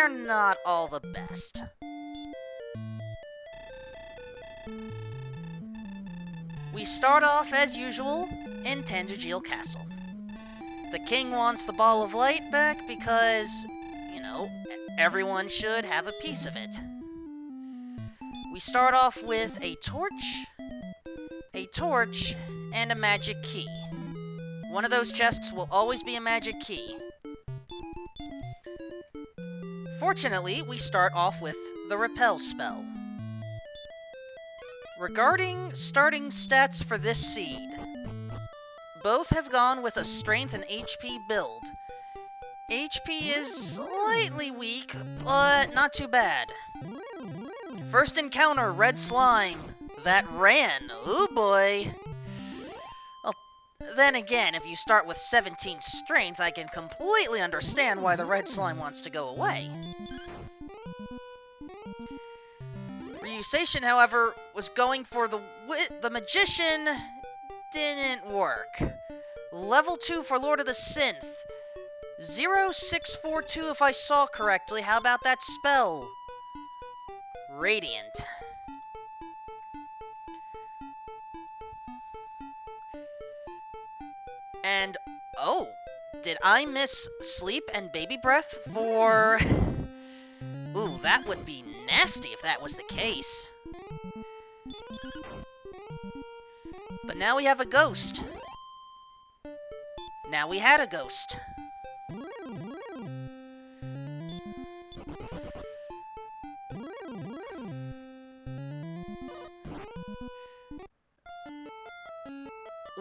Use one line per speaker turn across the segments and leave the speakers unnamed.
they're not all the best. We start off, as usual, in Tangergil Castle. The king wants the Ball of Light back because, you know, everyone should have a piece of it. We start off with a torch, and a magic key. One of those chests will always be a magic key. Fortunately, we start off with the Repel spell. Regarding starting stats for this seed, both have gone with a Strength and HP build. HP is slightly weak, but not too bad. First encounter, Red Slime. That ran. Ooh boy. Well, then again, if you start with 17 Strength, I can completely understand why the Red Slime wants to go away. RyuSeishin, however, was going for the Magician. Didn't work. Level 2 for Lord of the Synth. 0642 if I saw correctly. How about that spell? Radiant. And, oh, did I miss Sleep and Baby Breath for... Ooh, that would be nasty if that was the case. But now we have a ghost. Now we had a ghost.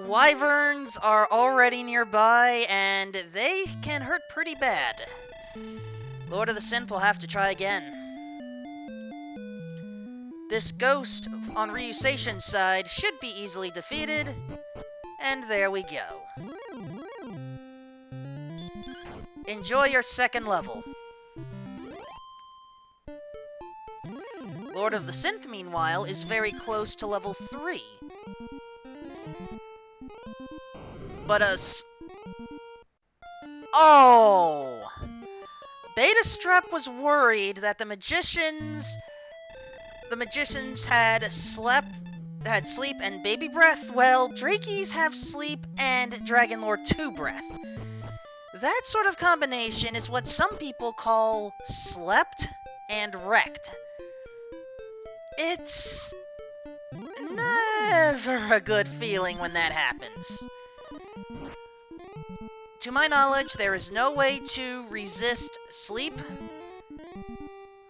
Wyverns are already nearby, and they can hurt pretty bad. Lord of the Synth will have to try again. This ghost on RyuSeishin's side should be easily defeated, and there we go. Enjoy your second level. Lord of the Synth, meanwhile, is very close to level 3. But oh! Beta Strep was worried that the magicians had sleep and baby breath. Well, Drakeys have sleep and Dragon Lord 2 breath. That sort of combination is what some people call slept and wrecked. It's never a good feeling when that happens. To my knowledge, there is no way to resist sleep.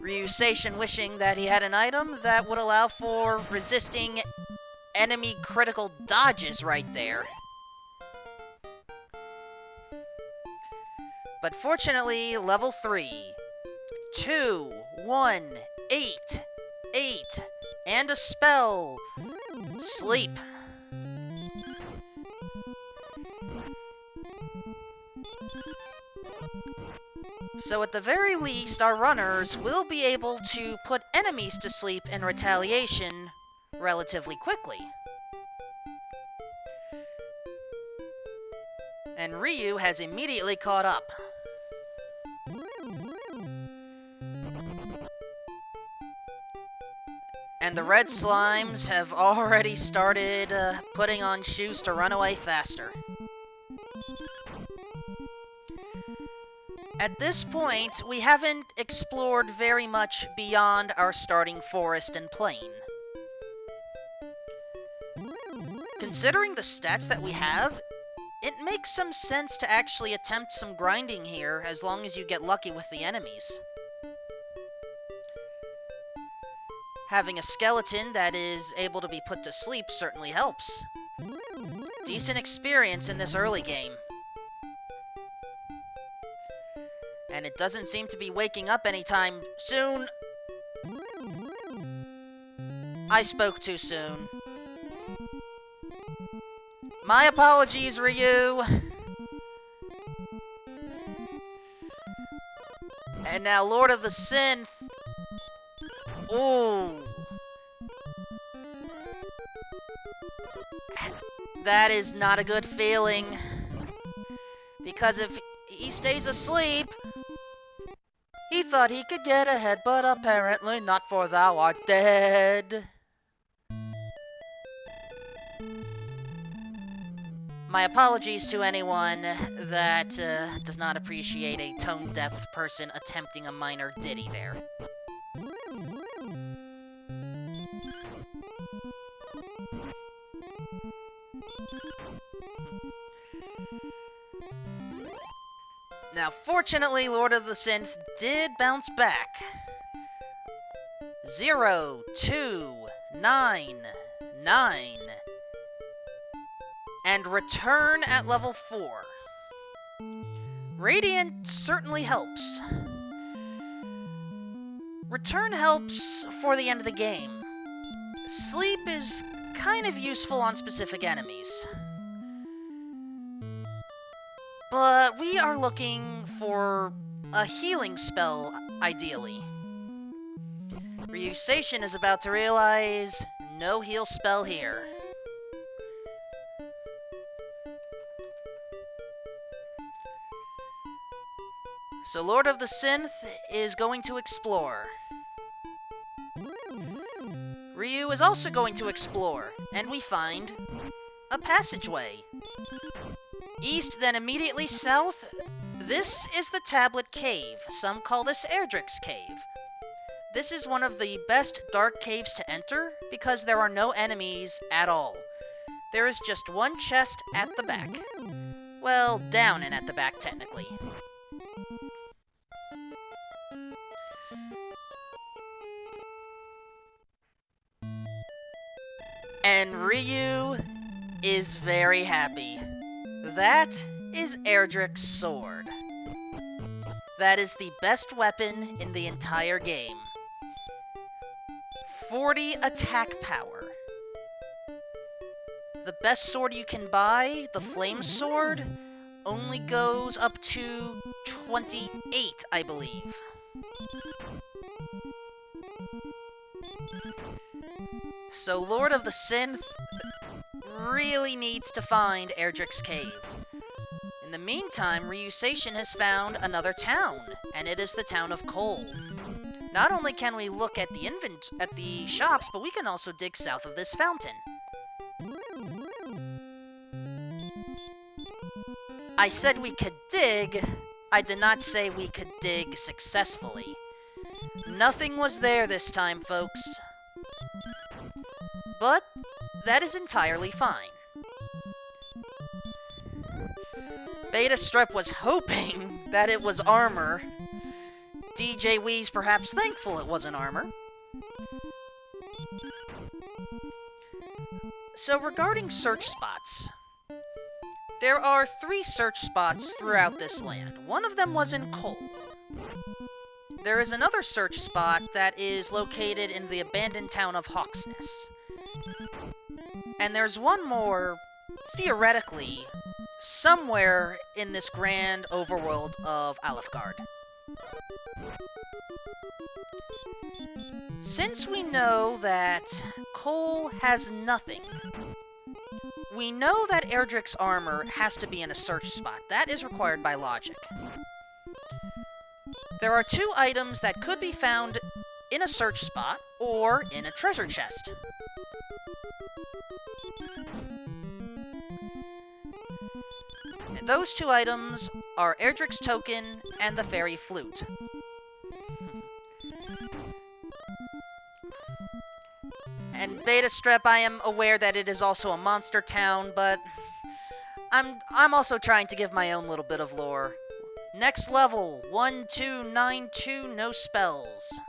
RyuSeishin wishing that he had an item that would allow for resisting enemy critical dodges right there. But fortunately, level 3. 2, 1, 8, 8, and a spell. Sleep. So at the very least, our runners will be able to put enemies to sleep in retaliation relatively quickly. And Ryu has immediately caught up. And the red slimes have already started putting on shoes to run away faster. At this point, we haven't explored very much beyond our starting forest and plain. Considering the stats that we have, it makes some sense to actually attempt some grinding here, as long as you get lucky with the enemies. Having a skeleton that is able to be put to sleep certainly helps. Decent experience in this early game. And it doesn't seem to be waking up anytime soon. I spoke too soon. My apologies, Ryu. And now Lord of the Synth. Ooh. That is not a good feeling. Because if he stays asleep, he thought he could get ahead, but apparently not, for thou art dead. My apologies to anyone that does not appreciate a tone-deaf person attempting a minor ditty there. Now, fortunately, Lord of the Synth did bounce back. 0, 2, 9, 9. And return at level 4. Radiant certainly helps. Return helps for the end of the game. Sleep is kind of useful on specific enemies. But we are looking for a healing spell, ideally. RyuSeishin is about to realize no heal spell here. So Lord of the Synth is going to explore. Ryu is also going to explore, and we find a passageway. East, then immediately south, this is the Tablet Cave. Some call this Erdrick's Cave. This is one of the best dark caves to enter because there are no enemies at all. There is just one chest at the back. Well, down and at the back, technically. And Ryu is very happy. That is Erdrick's sword. That is the best weapon in the entire game. 40 attack power. The best sword you can buy, the flame sword, only goes up to 28, I believe. So Lord of the Synth really needs to find Erdrick's Cave. In the meantime, RyuSeishin has found another town, and it is the town of Cole. Not only can we look at the shops, but we can also dig south of this fountain. I said we could dig. I did not say we could dig successfully. Nothing was there this time, folks. But that is entirely fine. Beta Strep was hoping that it was armor. DJ Wee's perhaps thankful it wasn't armor. So regarding search spots, there are 3 search spots throughout this land. One of them was in Cole. There is another search spot that is located in the abandoned town of Hawksness. And there's one more, theoretically, somewhere in this grand overworld of Alefgard. Since we know that Cole has nothing, we know that Erdrick's armor has to be in a search spot. That is required by logic. There are 2 items that could be found in a search spot or in a treasure chest. Those 2 items are Erdrick's token and the fairy flute. And Beta Strep, I am aware that it is also a monster town, but I'm also trying to give my own little bit of lore. Next level, 1292, no spells.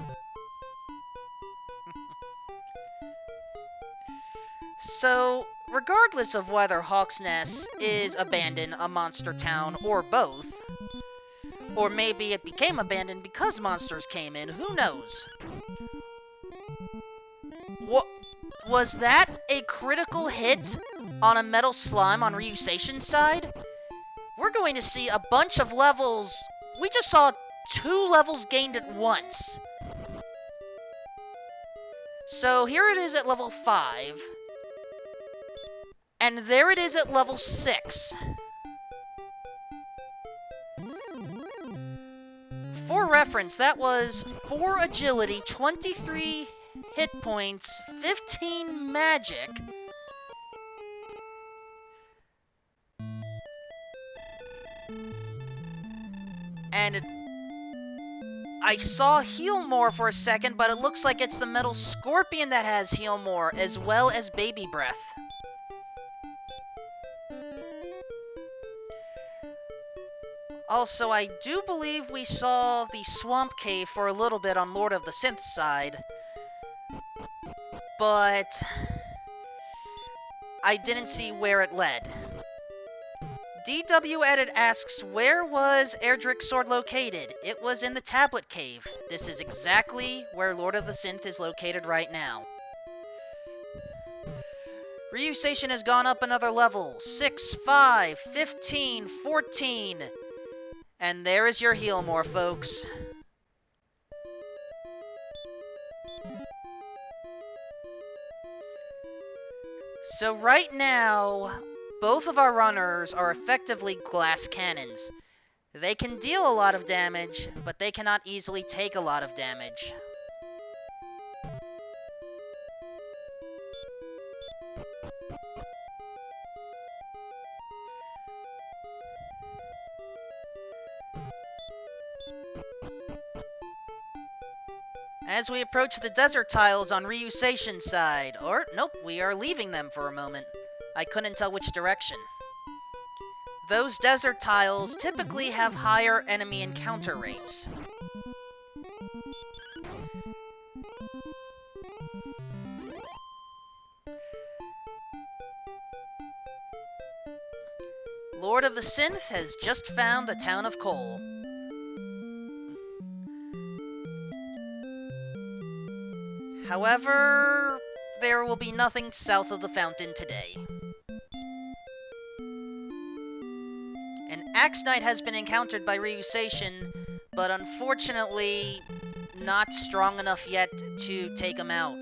So, regardless of whether Hawksness is abandoned, a monster town, or both, or maybe it became abandoned because monsters came in, who knows? What was that a critical hit on a metal slime on RyuSeishin's side? We're going to see a bunch of levels. We just saw 2 levels gained at once. So here it is at level 5. And there it is at level 6. For reference, that was 4 agility, 23 hit points, 15 magic. And I saw Heal More for a second, but it looks like it's the Metal Scorpion that has Heal More, as well as Baby Breath. Also, I do believe we saw the Swamp Cave for a little bit on Lord of the Synth side, but I didn't see where it led. DW Edit asks, where was Erdrick's sword located? It was in the Tablet Cave. This is exactly where Lord of the Synth is located right now. RyuSeishin has gone up another level. 6, 5, 15, 14. And there is your heal more, folks. So right now, both of our runners are effectively glass cannons. They can deal a lot of damage, but they cannot easily take a lot of damage. As we approach the desert tiles on RyuSeishin's side, or nope, we are leaving them for a moment. I couldn't tell which direction. Those desert tiles typically have higher enemy encounter rates. Lord of the Synth has just found the town of Coal. However, there will be nothing south of the fountain today. An Axe Knight has been encountered by RyuSeishin, but unfortunately not strong enough yet to take him out.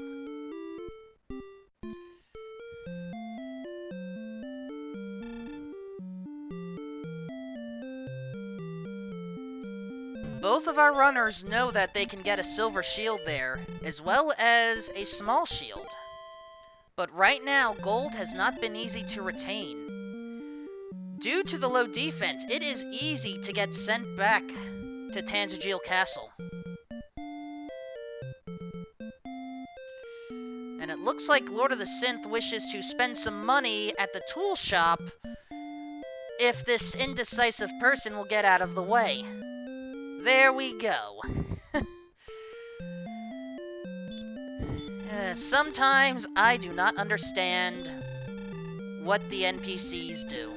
Both of our runners know that they can get a silver shield there, as well as a small shield. But right now, gold has not been easy to retain. Due to the low defense, it is easy to get sent back to Tanjil Castle. And it looks like Lord of the Synth wishes to spend some money at the tool shop if this indecisive person will get out of the way. There we go. Sometimes I do not understand what the NPCs do.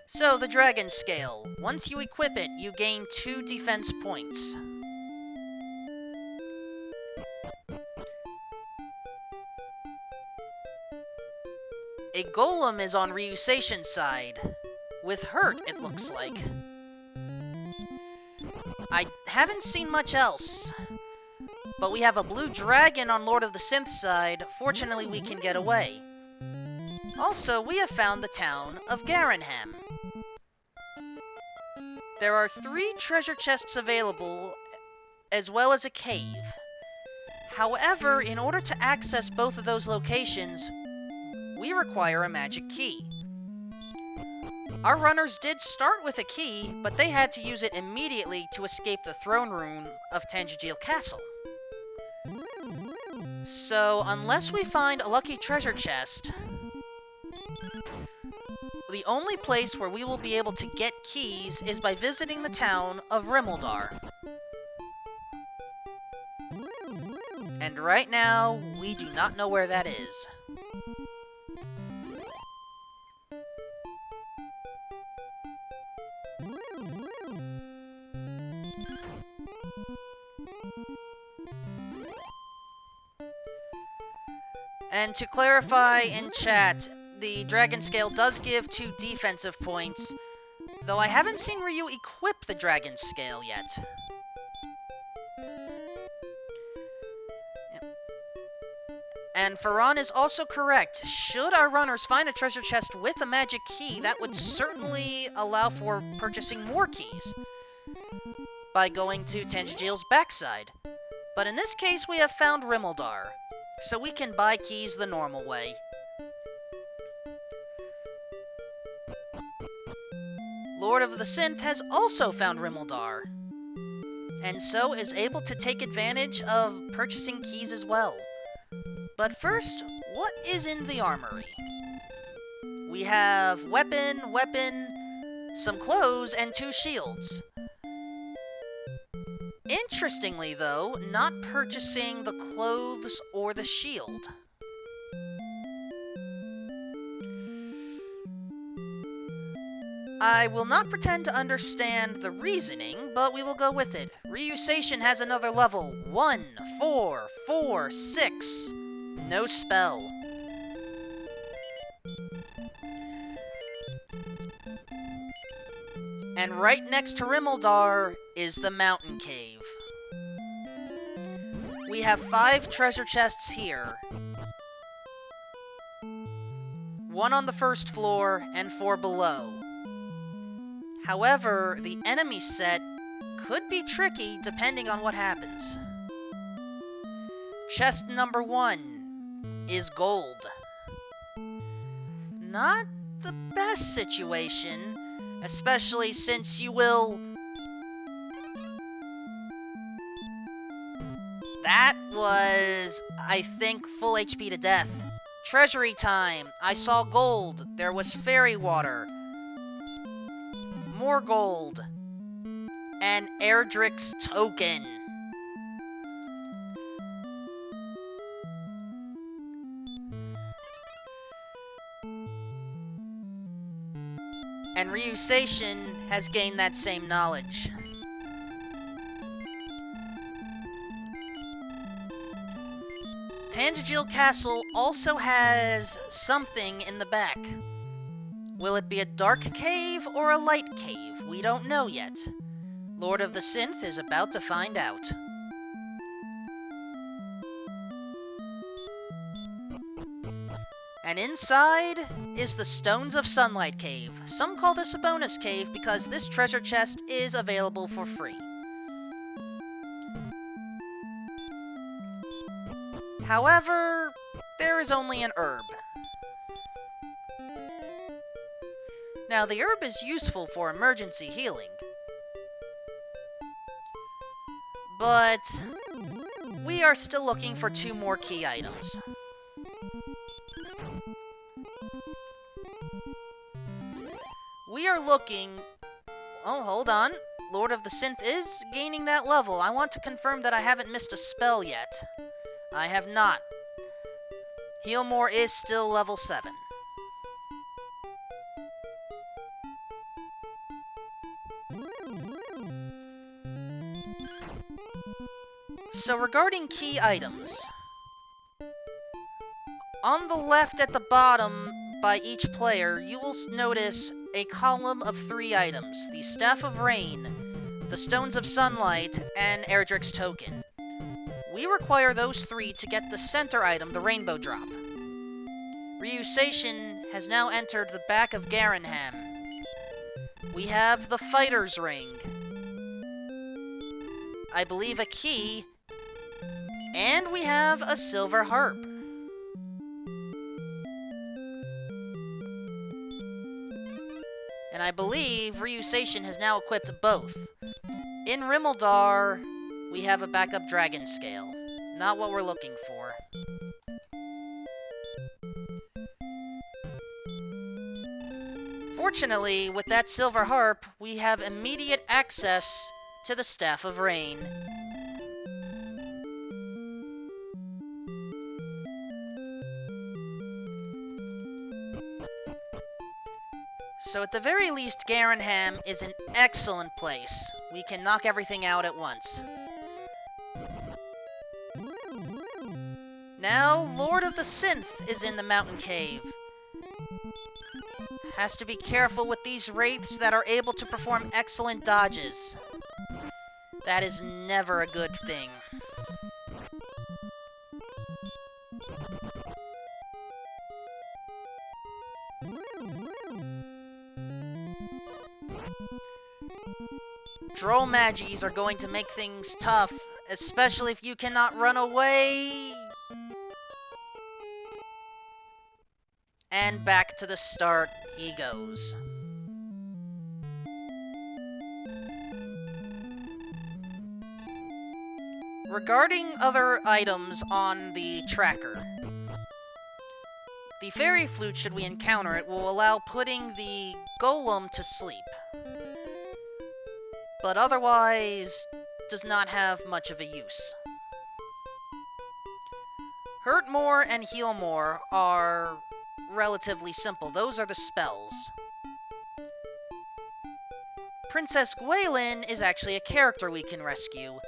So, the Dragon Scale. Once you equip it, you gain 2 defense points. A Golem is on RyuSeishin's side. With hurt, it looks like. I haven't seen much else, but we have a blue dragon on Lord of the Synth side. Fortunately, we can get away. Also, we have found the town of Garenham. There are 3 treasure chests available, as well as a cave. However, in order to access both of those locations, we require a magic key. Our runners did start with a key, but they had to use it immediately to escape the throne room of Tanjil Castle. So, unless we find a lucky treasure chest, the only place where we will be able to get keys is by visiting the town of Rimeldar. And right now, we do not know where that is. And to clarify in chat, the Dragon Scale does give 2 defensive points, though I haven't seen Ryu equip the Dragon Scale yet. Yep. And Farron is also correct. Should our runners find a treasure chest with a magic key, that would certainly allow for purchasing more keys. by going to Tangiel's backside. But in this case, we have found Rimmeldar, so we can buy keys the normal way. Lord of the Synth has also found Rimmeldar, and so is able to take advantage of purchasing keys as well. But first, what is in the armory? We have weapon, some clothes, and 2 shields. Interestingly though, not purchasing the clothes or the shield. I will not pretend to understand the reasoning, but we will go with it. RyuSeishin has another level. 1, 4, 4, 6. No spell. And right next to Rimmeldar is the mountain cave. We have 5 treasure chests here. 1 on the first floor and 4 below. However, the enemy set could be tricky depending on what happens. Chest number 1 is gold. Not the best situation, especially since you will... That was, I think, full HP to death. Treasury time. I saw gold. There was fairy water. More gold. And Erdrick's token. And RyuSeishin has gained that same knowledge. Tangiel Castle also has something in the back. Will it be a dark cave or a light cave? We don't know yet. Lord of the Synth is about to find out. And inside is the Stones of Sunlight Cave. Some call this a bonus cave because this treasure chest is available for free. However, there is only an herb. Now, the herb is useful for emergency healing. But we are still looking for 2 more key items. We are looking... Oh, hold on. Lord of the Synth is gaining that level. I want to confirm that I haven't missed a spell yet. I have not. Healmore is still level 7. So regarding key items, on the left at the bottom by each player, you will notice a column of 3 items: the Staff of Rain, the Stones of Sunlight, and Erdrick's Token. We require those 3 to get the center item, the Rainbow Drop. RyuSeishin has now entered the back of Garanham. We have the Fighter's Ring, I believe a key, and we have a silver harp. And I believe RyuSeishin has now equipped both. In Rimmeldar, we have a backup dragon scale. Not what we're looking for. Fortunately, with that silver harp, we have immediate access to the Staff of Rain. So at the very least, Garanham is an excellent place. We can knock everything out at once. Now, Lord of the Synth is in the mountain cave. Has to be careful with these wraiths that are able to perform excellent dodges. That is never a good thing. Droll Magis are going to make things tough, especially if you cannot run away. And back to the start he goes. Regarding other items on the tracker, the fairy flute, should we encounter it, will allow putting the golem to sleep, but otherwise does not have much of a use. Hurt more and heal more are relatively simple. Those are the spells. Princess Gwaelin is actually a character we can rescue.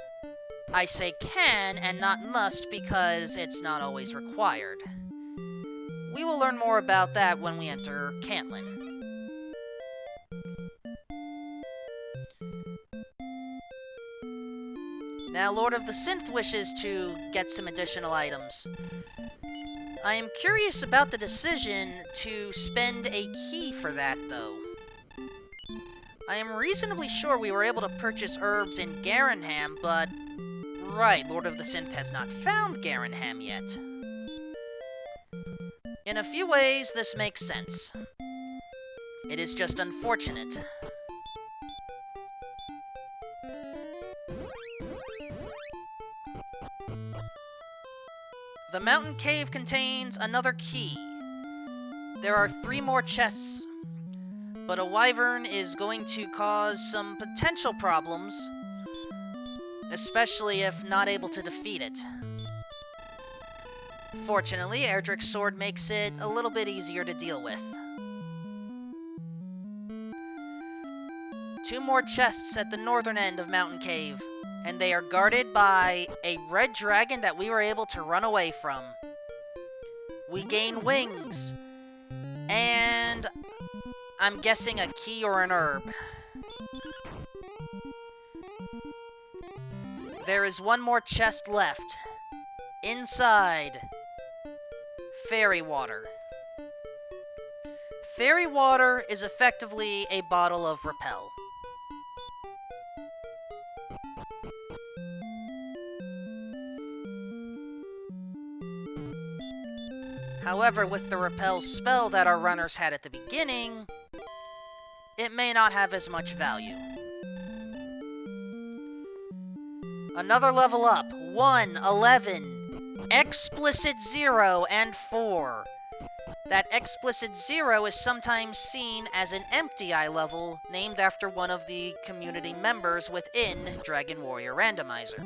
I say can and not must because it's not always required. We will learn more about that when we enter Cantlin. Now, Lord of the Synth wishes to get some additional items. I am curious about the decision to spend a key for that, though. I am reasonably sure we were able to purchase herbs in Garenham, but... Right, Lord of the Synth has not found Garenham yet. In a few ways, this makes sense. It is just unfortunate. The mountain cave contains another key. There are 3 more chests, but a wyvern is going to cause some potential problems, especially if not able to defeat it. Fortunately, Erdrick's sword makes it a little bit easier to deal with. 2 more chests at the northern end of Mountain Cave, and they are guarded by a red dragon that we were able to run away from. We gain wings, and I'm guessing a key or an herb. There is 1 more chest left. Inside, fairy water. Fairy water is effectively a bottle of Repel. However, with the Repel spell that our runners had at the beginning, it may not have as much value. Another level up. 1, 11, explicit 0, and 4. That explicit 0 is sometimes seen as an empty eye level, named after one of the community members within Dragon Warrior Randomizer.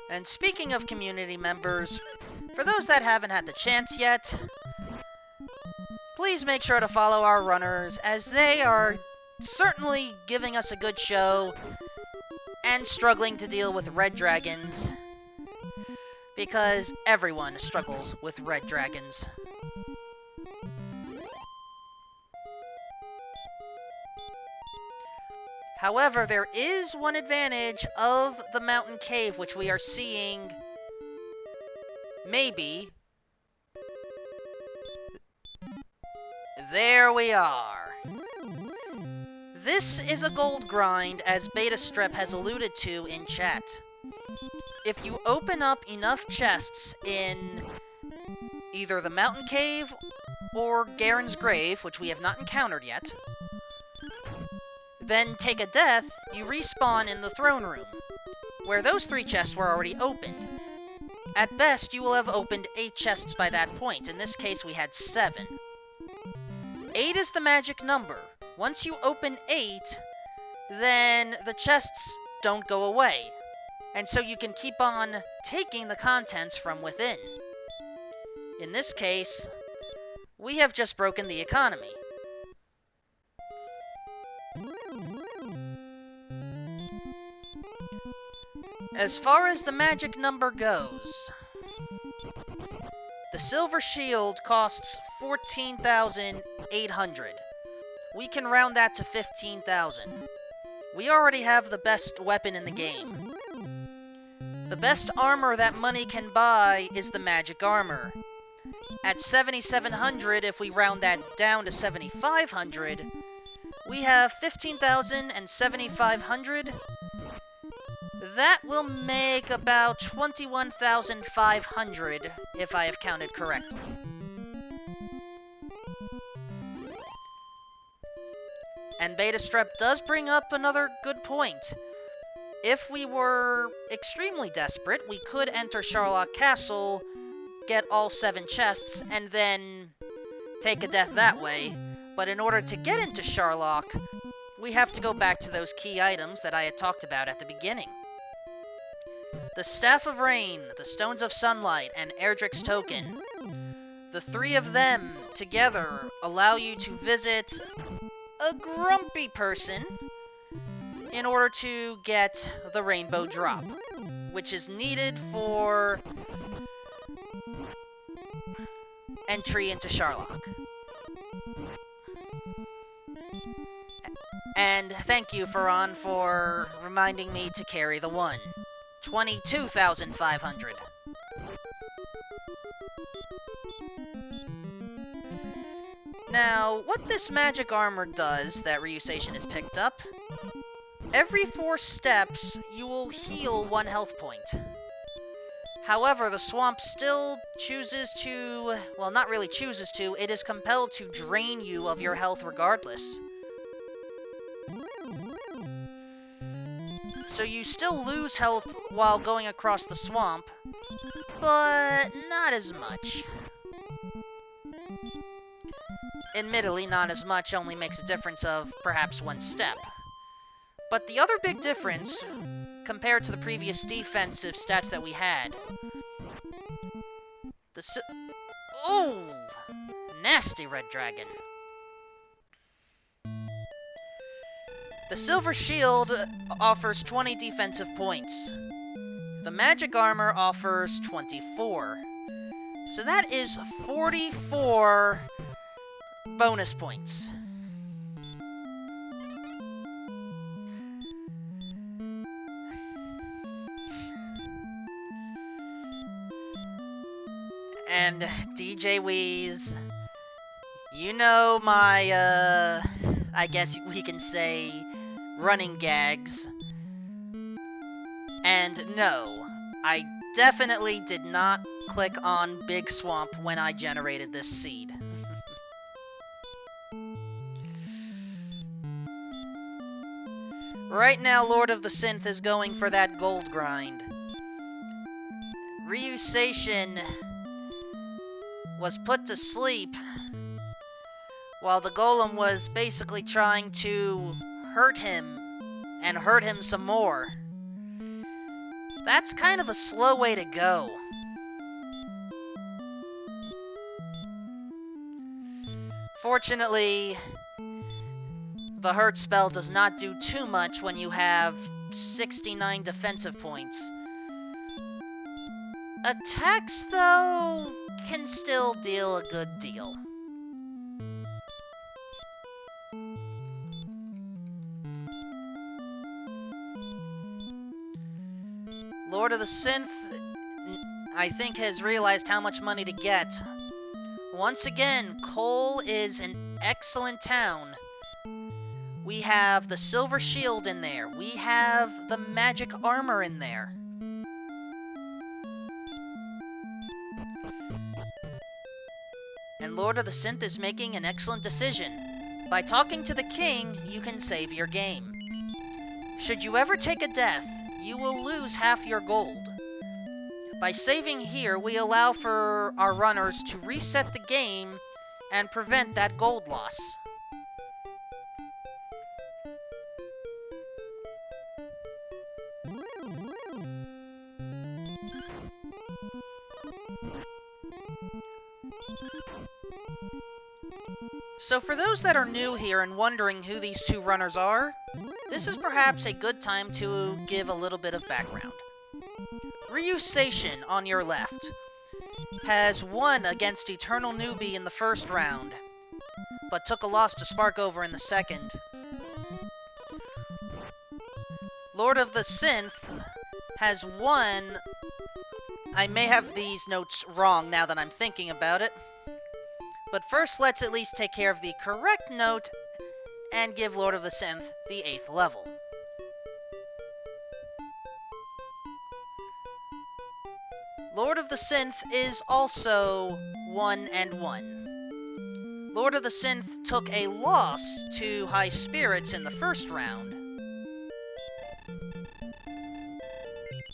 And speaking of community members, for those that haven't had the chance yet, please make sure to follow our runners, as they are certainly giving us a good show and struggling to deal with red dragons, because everyone struggles with red dragons. However, there is one advantage of the mountain cave, which we are seeing, maybe. There we are. This is a gold grind, as Beta Strep has alluded to in chat. If you open up enough chests in either the mountain cave or Garen's grave, which we have not encountered yet, then take a death, you respawn in the throne room, where those 3 chests were already opened. At best, you will have opened 8 chests by that point. In this case, we had 7. 8 is the magic number. Once you open 8, then the chests don't go away, and so you can keep on taking the contents from within. In this case, we have just broken the economy. As far as the magic number goes, the silver shield costs 14,800. We can round that to 15,000. We already have the best weapon in the game. The best armor that money can buy is the magic armor. at 7,700, if we round that down to 7,500, we have 15,000 and 7,500. That will make about 21,500, if I have counted correctly. And Beta Strep does bring up another good point. If we were extremely desperate, we could enter Sharlock Castle, get all 7 chests, and then take a death that way. But in order to get into Sharlock, we have to go back to those key items that I had talked about at the beginning. The Staff of Rain, the Stones of Sunlight, and Erdrick's Token. The 3 of them together allow you to visit a grumpy person in order to get the Rainbow Drop, which is needed for entry into Sharlock. And thank you, Faron, for reminding me to carry the 1. 22,500. Now, what this magic armor does that RyuSeishin has picked up, every 4 steps, you will heal 1 health point. However, the swamp still chooses to, well, not really chooses to, it is compelled to drain you of your health regardless. So you still lose health while going across the swamp, but not as much. Admittedly, not as much only makes a difference of perhaps 1 step. But the other big difference, compared to the previous defensive stats that we had, oh! Nasty Red Dragon. The Silver Shield offers 20 defensive points. The Magic Armor offers 24. So that is 44 bonus points. And DJ Wheeze, you know my, I guess we can say, running gags. And no, I definitely did not click on Big Swamp when I generated this seed. Right now, Lord of the Synth is going for that gold grind. RyuSeishin was put to sleep while the golem was basically trying to hurt him and hurt him some more. That's kind of a slow way to go. Fortunately, the hurt spell does not do too much when you have 69 defensive points. Attacks, though, can still deal a good deal. Lord of the Synth, I think, has realized how much money to get. Once again, Cole is an excellent town. We have the Silver Shield in there. We have the Magic Armor in there. And Lord of the Synth is making an excellent decision. By talking to the king, you can save your game. Should you ever take a death, you will lose half your gold. By saving here, we allow for our runners to reset the game and prevent that gold loss. So for those that are new here and wondering who these 2 runners are, this is perhaps a good time to give a little bit of background. RyuSeishin, on your left, has won against Eternal Newbie in the first round, but took a loss to Sparkover in the second. Lord of the Synth has won I may have these notes wrong now that I'm thinking about it. But first, let's at least take care of the correct note and give Lord of the Synth the 8th level. Lord of the Synth is also 1 and 1. Lord of the Synth took a loss to High Spirits in the first round,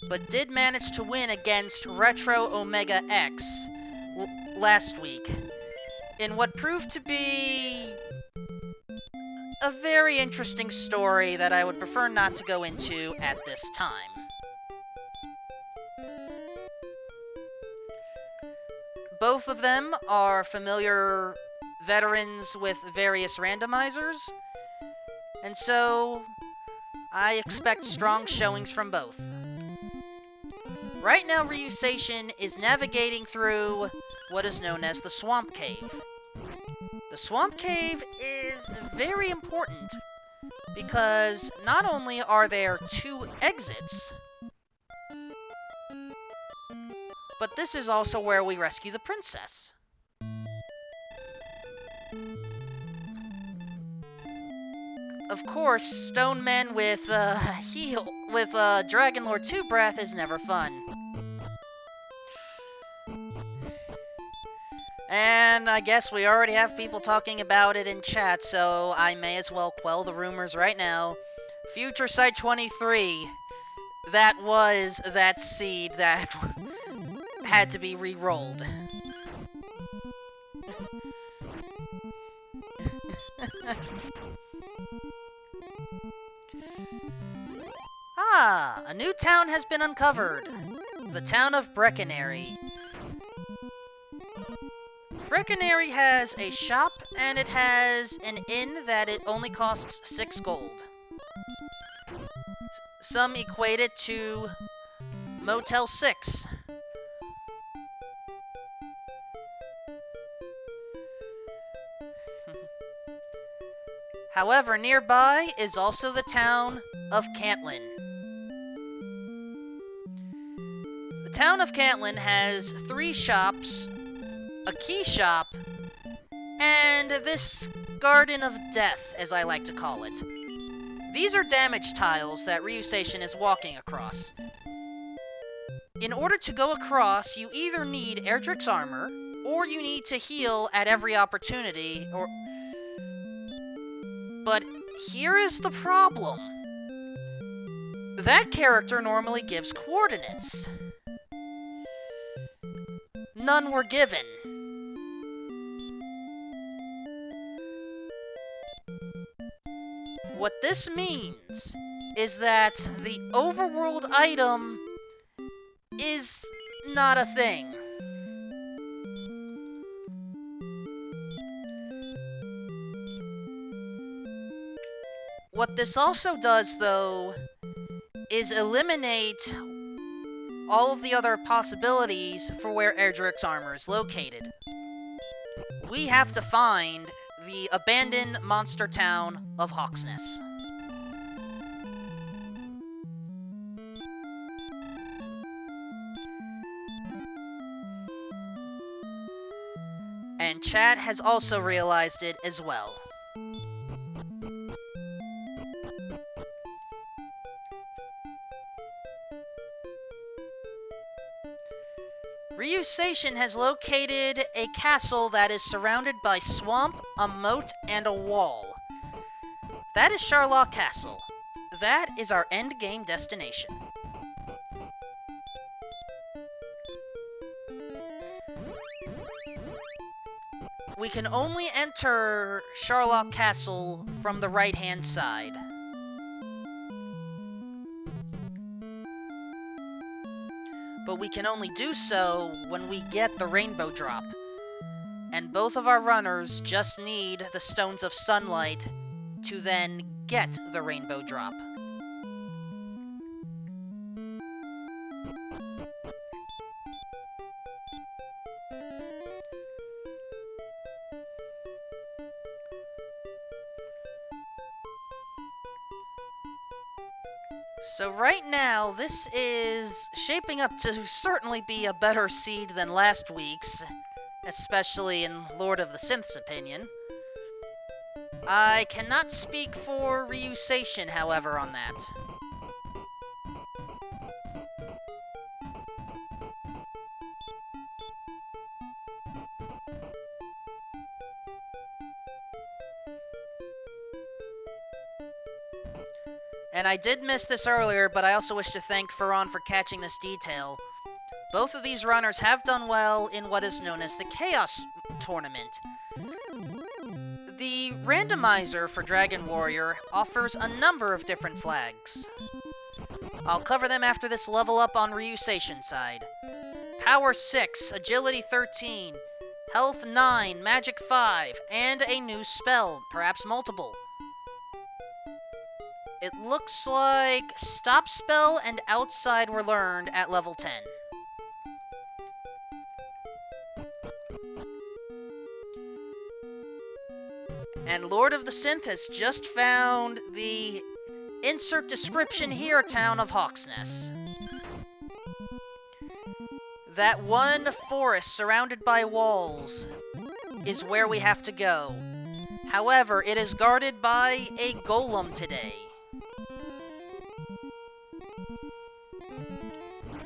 but did manage to win against Retro Omega X last week, in what proved to be a very interesting story that I would prefer not to go into at this time. Both of them are familiar veterans with various randomizers, and so I expect strong showings from both. Right now, RyuSeishin is navigating through what is known as the Swamp Cave. The Swamp Cave is very important because not only are there 2 exits, but this is also where we rescue the princess. Of course, Stone Men with Dragon Lord 2 Breath is never fun. And I guess we already have people talking about it in chat, so I may as well quell the rumors right now. Future Sight 23, that was that seed that had to be re-rolled. A new town has been uncovered. The town of Breckenary. Breckenary has a shop, and it has an inn that it only costs 6 gold. Some equate it to Motel 6. However, nearby is also the town of Cantlin. The town of Cantlin has 3 shops, a key shop, and this Garden of Death, as I like to call it. These are damage tiles that RyuSeishin is walking across. In order to go across, you either need Erdrick's armor, or you need to heal at every opportunity, But here is the problem. That character normally gives coordinates. None were given. What this means is that the overworld item is not a thing. What this also does, though, is eliminate all of the other possibilities for where Erdrick's armor is located. We have to find the abandoned monster town of Hawksness. And chat has also realized it as well. RyuSeishin has located a castle that is surrounded by swamp, a moat, and a wall. That is Sharlock Castle. That is our endgame destination. We can only enter Sharlock Castle from the right-hand side. But we can only do so when we get the rainbow drop. And both of our runners just need the Stones of Sunlight to then get the rainbow drop. So right now, this is shaping up to certainly be a better seed than last week's, especially in Lord of the Synth's opinion. I cannot speak for RyuSeishin, however, on that. And I did miss this earlier, but I also wish to thank Faron for catching this detail. Both of these runners have done well in what is known as the Chaos Tournament. The Randomizer for Dragon Warrior offers a number of different flags. I'll cover them after this level up on RyuSeishin side. Power 6, Agility 13, Health 9, Magic 5, and a new spell, perhaps multiple. It looks like Stop Spell and Outside were learned at level 10. And Lord of the Synth has just found the insert description here town of Hawksness. That one forest surrounded by walls is where we have to go. However, it is guarded by a golem today.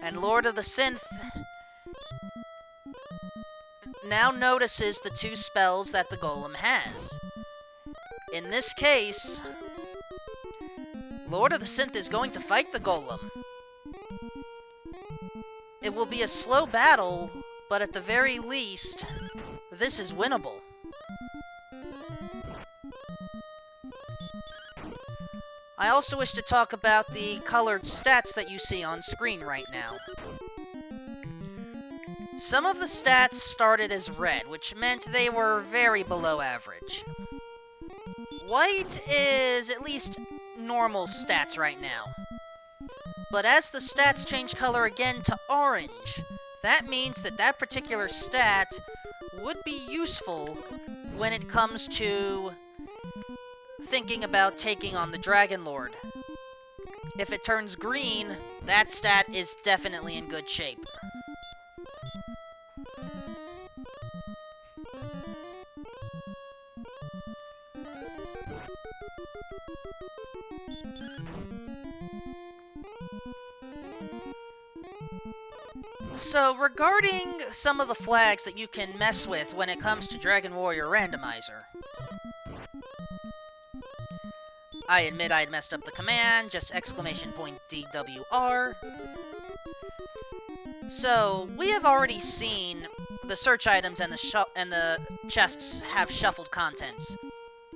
And Lord of the Synth now notices the two spells that the golem has. In this case, Lord of the Synth is going to fight the golem. It will be a slow battle, but at the very least, this is winnable. I also wish to talk about the colored stats that you see on screen right now. Some of the stats started as red, which meant they were very below average. White is at least normal stats right now. But as the stats change color again to orange, that means that that particular stat would be useful when it comes to thinking about taking on the Dragon Lord. If it turns green, that stat is definitely in good shape. So, regarding some of the flags that you can mess with when it comes to Dragon Warrior Randomizer, I admit I had messed up the command, just exclamation point DWR. So, we have already seen the search items and the chests have shuffled contents.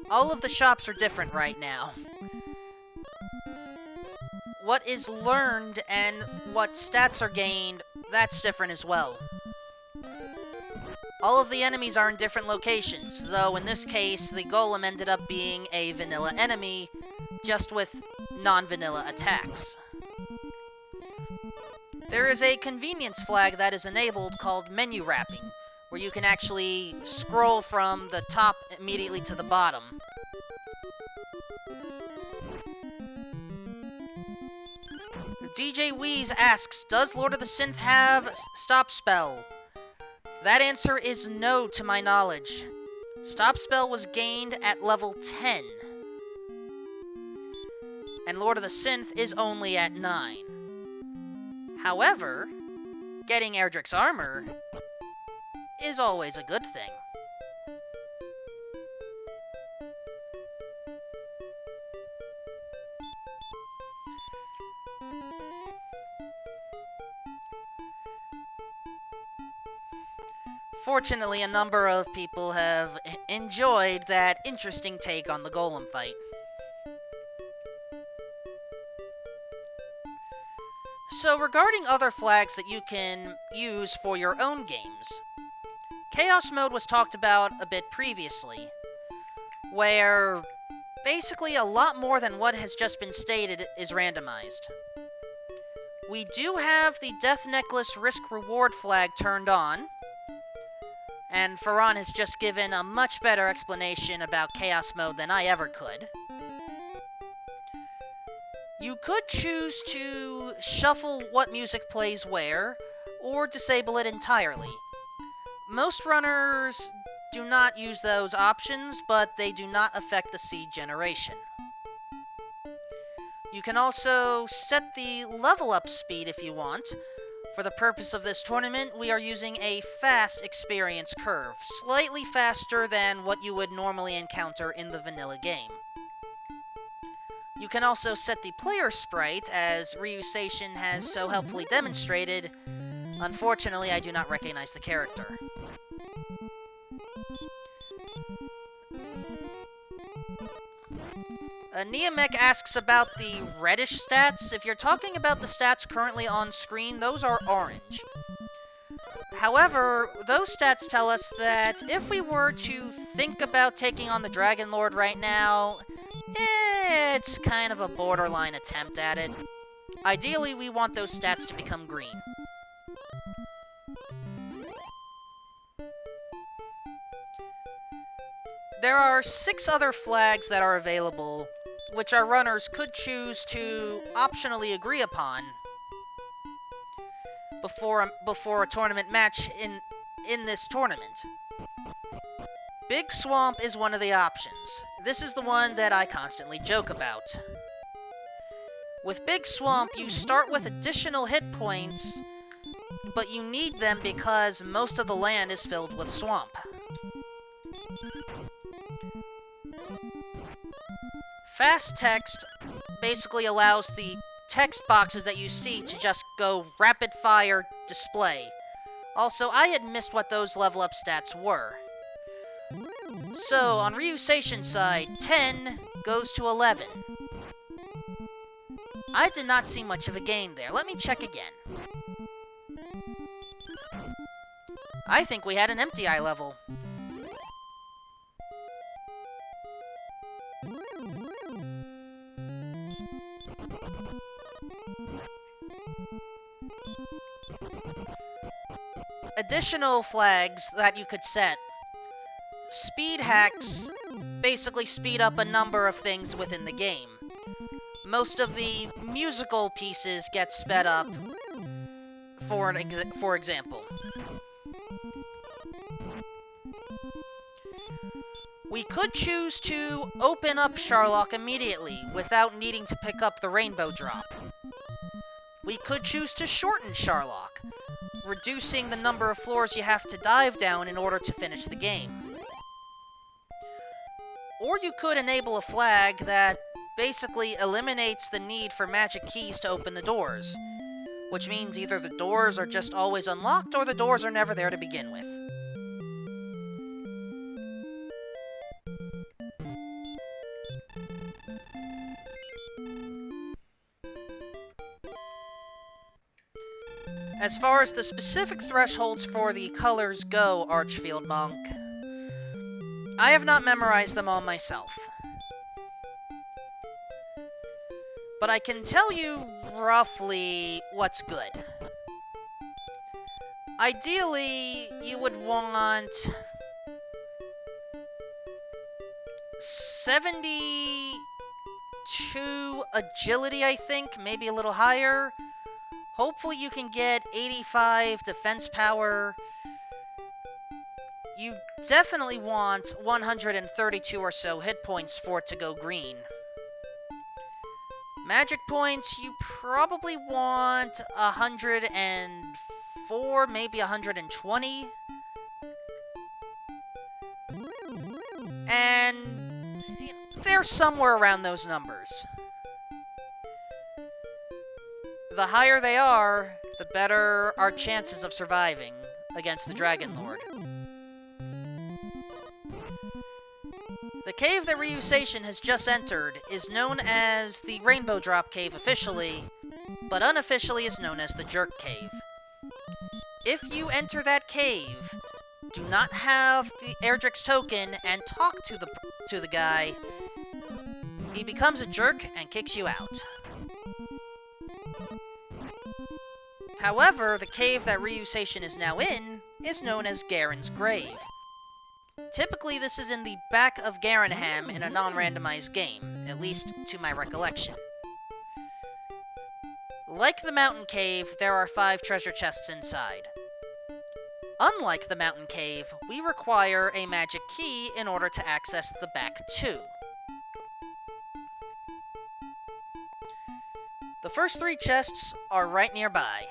All of the shops are different right now. What is learned and what stats are gained, that's different as well. All of the enemies are in different locations, though in this case, the golem ended up being a vanilla enemy, just with non-vanilla attacks. There is a convenience flag that is enabled called menu wrapping, where you can actually scroll from the top immediately to the bottom. DJ Wheeze asks, does Lord of the Synth have Stop Spell? That answer is no to my knowledge. Stop Spell was gained at level 10. And Lord of the Synth is only at 9. However, getting Erdrick's armor is always a good thing. Fortunately, a number of people have enjoyed that interesting take on the golem fight. So, regarding other flags that you can use for your own games, Chaos Mode was talked about a bit previously, where basically a lot more than what has just been stated is randomized. We do have the Death Necklace Risk-Reward flag turned on, and Faron has just given a much better explanation about Chaos Mode than I ever could. You could choose to shuffle what music plays where, or disable it entirely. Most runners do not use those options, but they do not affect the seed generation. You can also set the level up speed if you want. For the purpose of this tournament, we are using a fast experience curve, slightly faster than what you would normally encounter in the vanilla game. You can also set the player sprite, as RyuSeishin has so helpfully demonstrated. Unfortunately, I do not recognize the character. Niamek asks about the reddish stats. If you're talking about the stats currently on screen, those are orange. However, those stats tell us that if we were to think about taking on the Dragon Lord right now, it's kind of a borderline attempt at it. Ideally, we want those stats to become green. There are 6 other flags that are available, which our runners could choose to optionally agree upon before a tournament match in this tournament. Big Swamp is one of the options. This is the one that I constantly joke about. With Big Swamp, you start with additional hit points, but you need them because most of the land is filled with swamp. Fast text basically allows the text boxes that you see to just go rapid fire display. Also, I had missed what those level up stats were. So, on RyuSeishin's side, 10 goes to 11. I did not see much of a gain there. Let me check again. I think we had an empty eye level. Additional flags that you could set. Speed hacks basically speed up a number of things within the game. Most of the musical pieces get sped up, for example. We could choose to open up Sharlock immediately without needing to pick up the rainbow drop. We could choose to shorten Sharlock, reducing the number of floors you have to dive down in order to finish the game. Or you could enable a flag that basically eliminates the need for magic keys to open the doors, which means either the doors are just always unlocked or the doors are never there to begin with. As far as the specific thresholds for the colors go, Archfield Monk, I have not memorized them all myself. But I can tell you roughly what's good. Ideally, you would want 72 agility, I think, maybe a little higher. Hopefully you can get 85 defense power. You definitely want 132 or so hit points for it to go green. Magic points, you probably want 104, maybe 120. And they're somewhere around those numbers. The higher they are, the better our chances of surviving against the Dragon Lord. The cave that RyuSeishin has just entered is known as the Rainbow Drop Cave officially, but unofficially is known as the Jerk Cave. If you enter that cave, do not have the Erdrick's token and talk to the guy, he becomes a jerk and kicks you out. However, the cave that RyuSeishin is now in is known as Garen's Grave. Typically, this is in the back of Garenham in a non-randomized game, at least to my recollection. Like the mountain cave, there are 5 treasure chests inside. Unlike the mountain cave, we require a magic key in order to access the back 2. The first 3 chests are right nearby.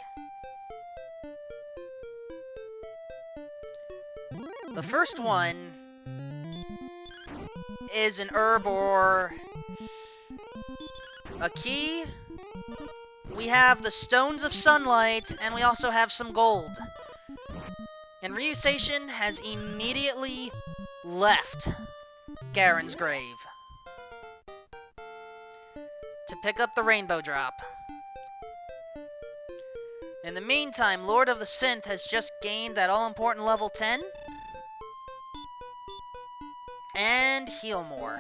The first one is an herb or a key. We have the Stones of Sunlight, and we also have some gold. And RyuSeishin has immediately left Garen's grave to pick up the rainbow drop. In the meantime, LordOfTheSynth has just gained that all-important level 10 and heal more.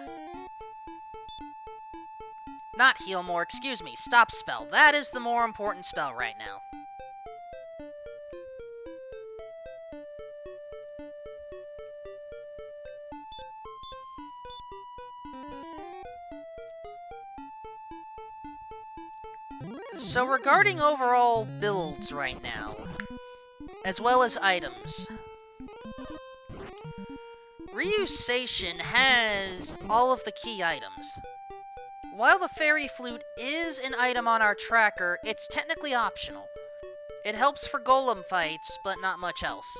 Not heal more, excuse me, stop spell. That is the more important spell right now. So regarding overall builds right now, as well as items, RyuSeishin has all of the key items. While the Fairy Flute is an item on our tracker, it's technically optional. It helps for golem fights, but not much else.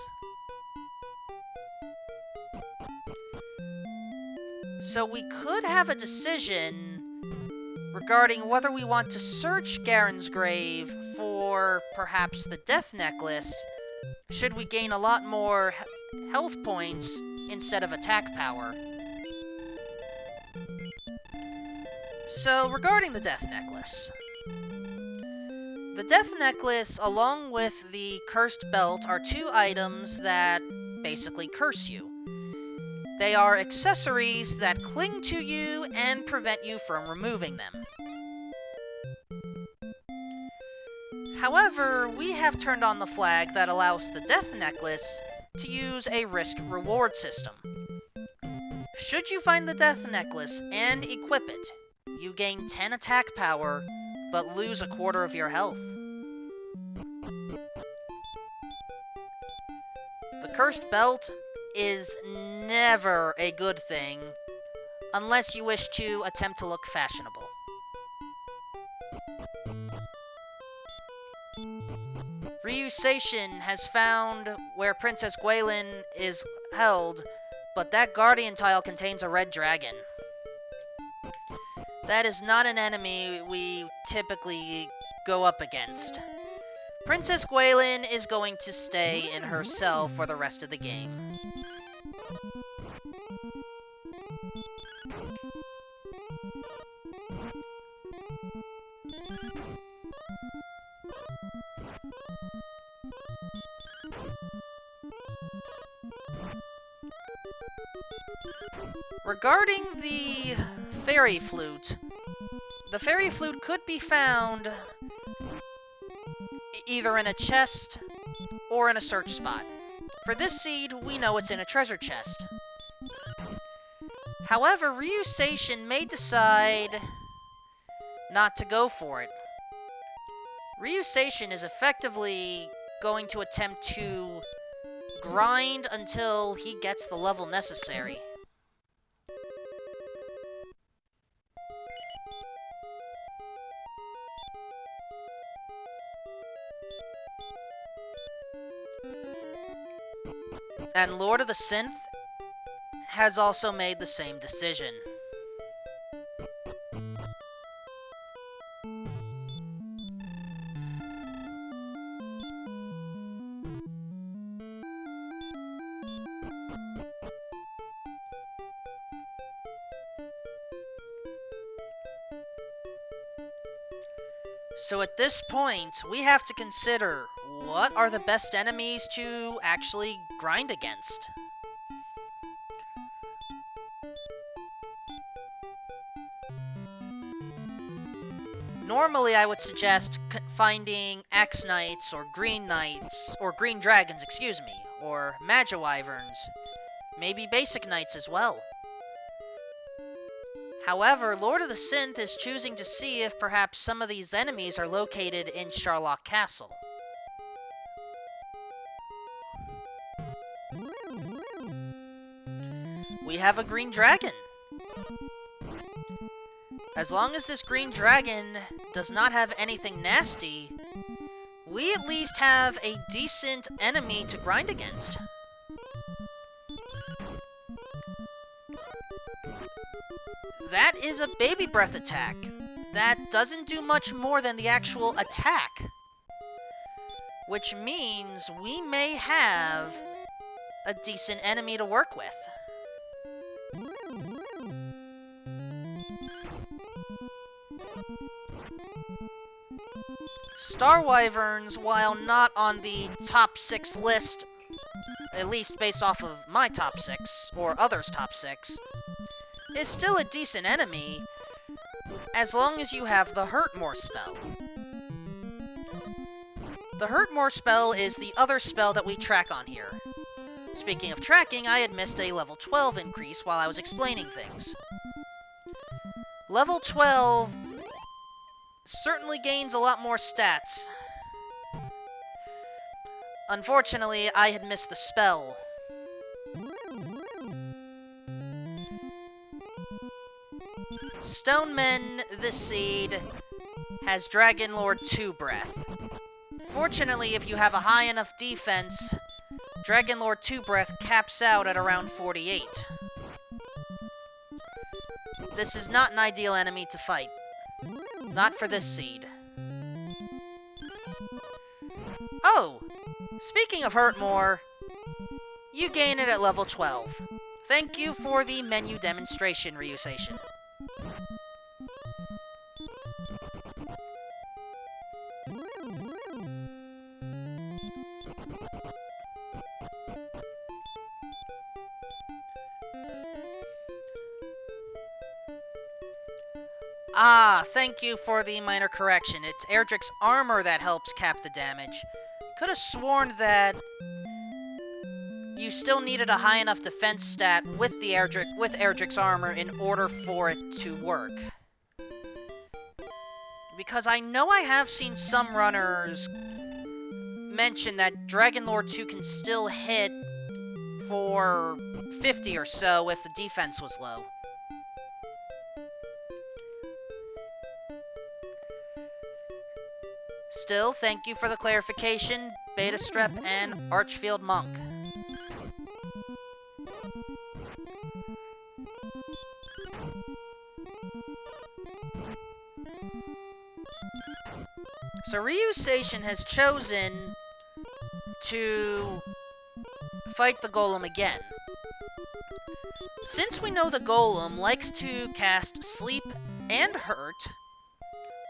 So we could have a decision regarding whether we want to search Garen's grave for perhaps the Death Necklace, should we gain a lot more health points instead of attack power. So, regarding the Death Necklace. The Death Necklace, along with the Cursed Belt, are 2 items that basically curse you. They are accessories that cling to you and prevent you from removing them. However, we have turned on the flag that allows the Death Necklace to use a risk-reward system. Should you find the Death Necklace and equip it, you gain 10 attack power, but lose 1/4 of your health. The Cursed Belt is never a good thing, unless you wish to attempt to look fashionable. RyuSeishin has found where Princess Gwaelin is held, but that Guardian tile contains a red dragon. That is not an enemy we typically go up against. Princess Gwaelin is going to stay in her cell for the rest of the game. Regarding the Fairy Flute, the Fairy Flute could be found either in a chest or in a search spot. For this seed, we know it's in a treasure chest. However, RyuSeishin may decide not to go for it. RyuSeishin is effectively going to attempt to grind until he gets the level necessary. And LordOfTheSynth has also made the same decision. So at this point, we have to consider what are the best enemies to actually grind against. Normally, I would suggest finding Axe Knights, or Green Knights, or Green Dragons, excuse me, or Magi-Wyverns, maybe Basic Knights as well. However, Lord of the Synth is choosing to see if perhaps some of these enemies are located in Sharlock Castle. We have a green dragon. As long as this green dragon does not have anything nasty, we at least have a decent enemy to grind against. That is a baby breath attack. That doesn't do much more than the actual attack. Which means we may have a decent enemy to work with. Star Wyverns, while not on the top 6 list, at least based off of my top 6, or others' top 6, is still a decent enemy, as long as you have the Hurt More spell. The Hurt More spell is the other spell that we track on here. Speaking of tracking, I had missed a level 12 increase while I was explaining things. Level 12 certainly gains a lot more stats. Unfortunately, I had missed the spell. Stoneman, this seed, has Dragon Lord 2 Breath. Fortunately, if you have a high enough defense, Dragon Lord 2 Breath caps out at around 48. This is not an ideal enemy to fight. Not for this seed. Oh! Speaking of Hurt More, you gain it at level 12. Thank you for the menu demonstration, RyuSeishin. Ah, thank you for the minor correction. It's Erdrick's armor that helps cap the damage. Could have sworn that you still needed a high enough defense stat with Erdrick's armor in order for it to work. Because I know I have seen some runners mention that Dragon Lord 2 can still hit for 50 or so if the defense was low. Still, thank you for the clarification, Beta Strep and Archfield Monk. So RyuSeishin has chosen to fight the Golem again. Since we know the Golem likes to cast Sleep and Hurt,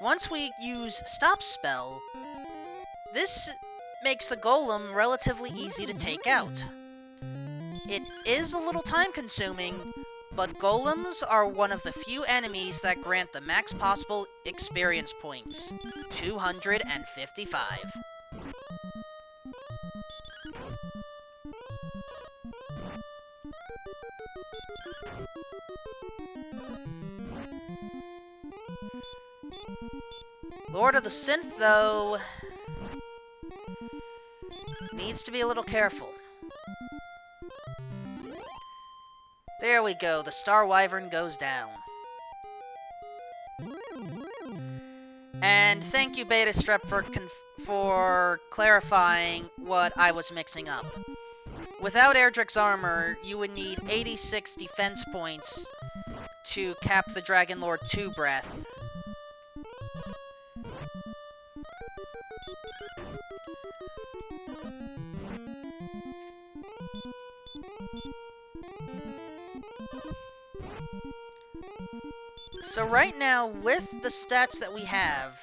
once we use Stop Spell, this makes the Golem relatively easy to take out. It is a little time-consuming, but Golems are one of the few enemies that grant the max possible experience points, 255. Lord of the Synth, though, needs to be a little careful. There we go, the Star Wyvern goes down. And thank you, Beta Strep, for clarifying what I was mixing up. Without Erdrick's armor, you would need 86 defense points to cap the Dragon Lord 2 Breath. So right now, with the stats that we have...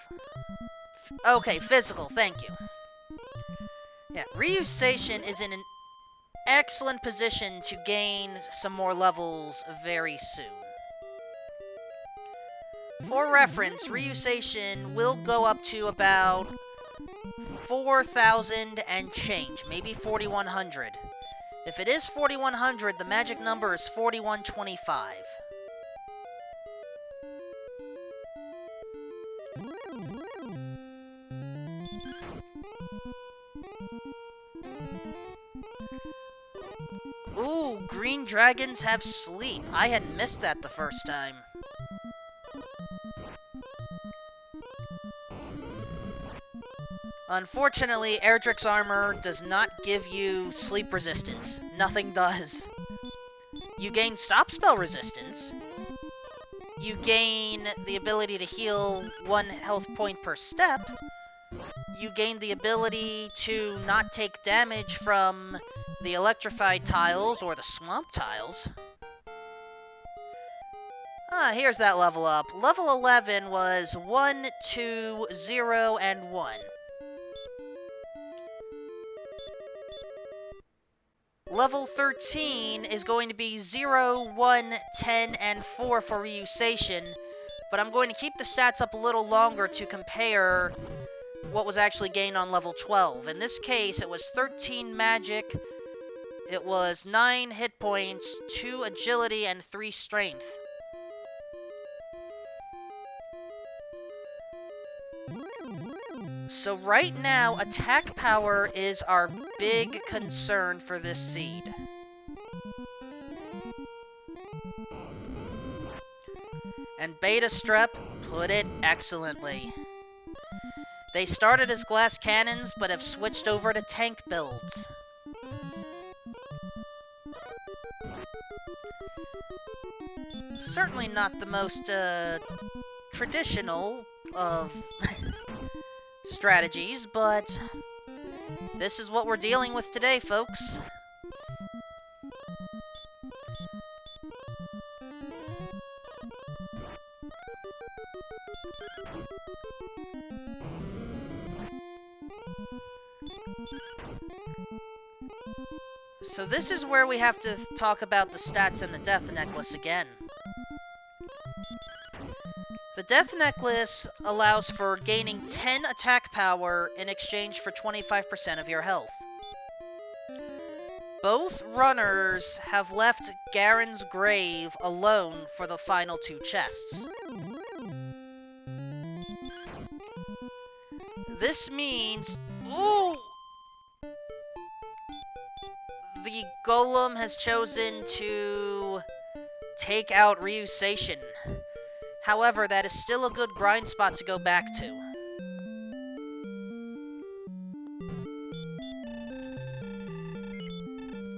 Okay, physical, thank you. Yeah, RyuSeishin is in an excellent position to gain some more levels very soon. For reference, RyuSeishin will go up to about 4,000 and change, maybe 4,100. If it is 4,100, the magic number is 4,125. Ooh, green dragons have sleep. I had missed that the first time. Unfortunately, Erdrick's armor does not give you sleep resistance. Nothing does. You gain stop spell resistance. You gain the ability to heal 1 health point per step. You gain the ability to not take damage from the electrified tiles or the swamp tiles. Ah, here's that level up. Level 11 was 1, 2, 0, and 1. Level 13 is going to be 0, 1, 10, and 4 for RyuSeishin, but I'm going to keep the stats up a little longer to compare what was actually gained on level 12. In this case, it was 13 magic, it was 9 hit points, 2 agility, and 3 strength. So right now, attack power is our big concern for this seed. And Beta Strep put it excellently. They started as glass cannons, but have switched over to tank builds. Certainly not the most, traditional of strategies, but this is what we're dealing with today, folks. So this is where we have to talk about the stats in the Death Necklace again. The Death Necklace allows for gaining 10 attack power in exchange for 25% of your health. Both runners have left Garen's grave alone for the final 2 chests. This means... Ooh! The Golem has chosen to take out RyuSeishin. However, that is still a good grind spot to go back to.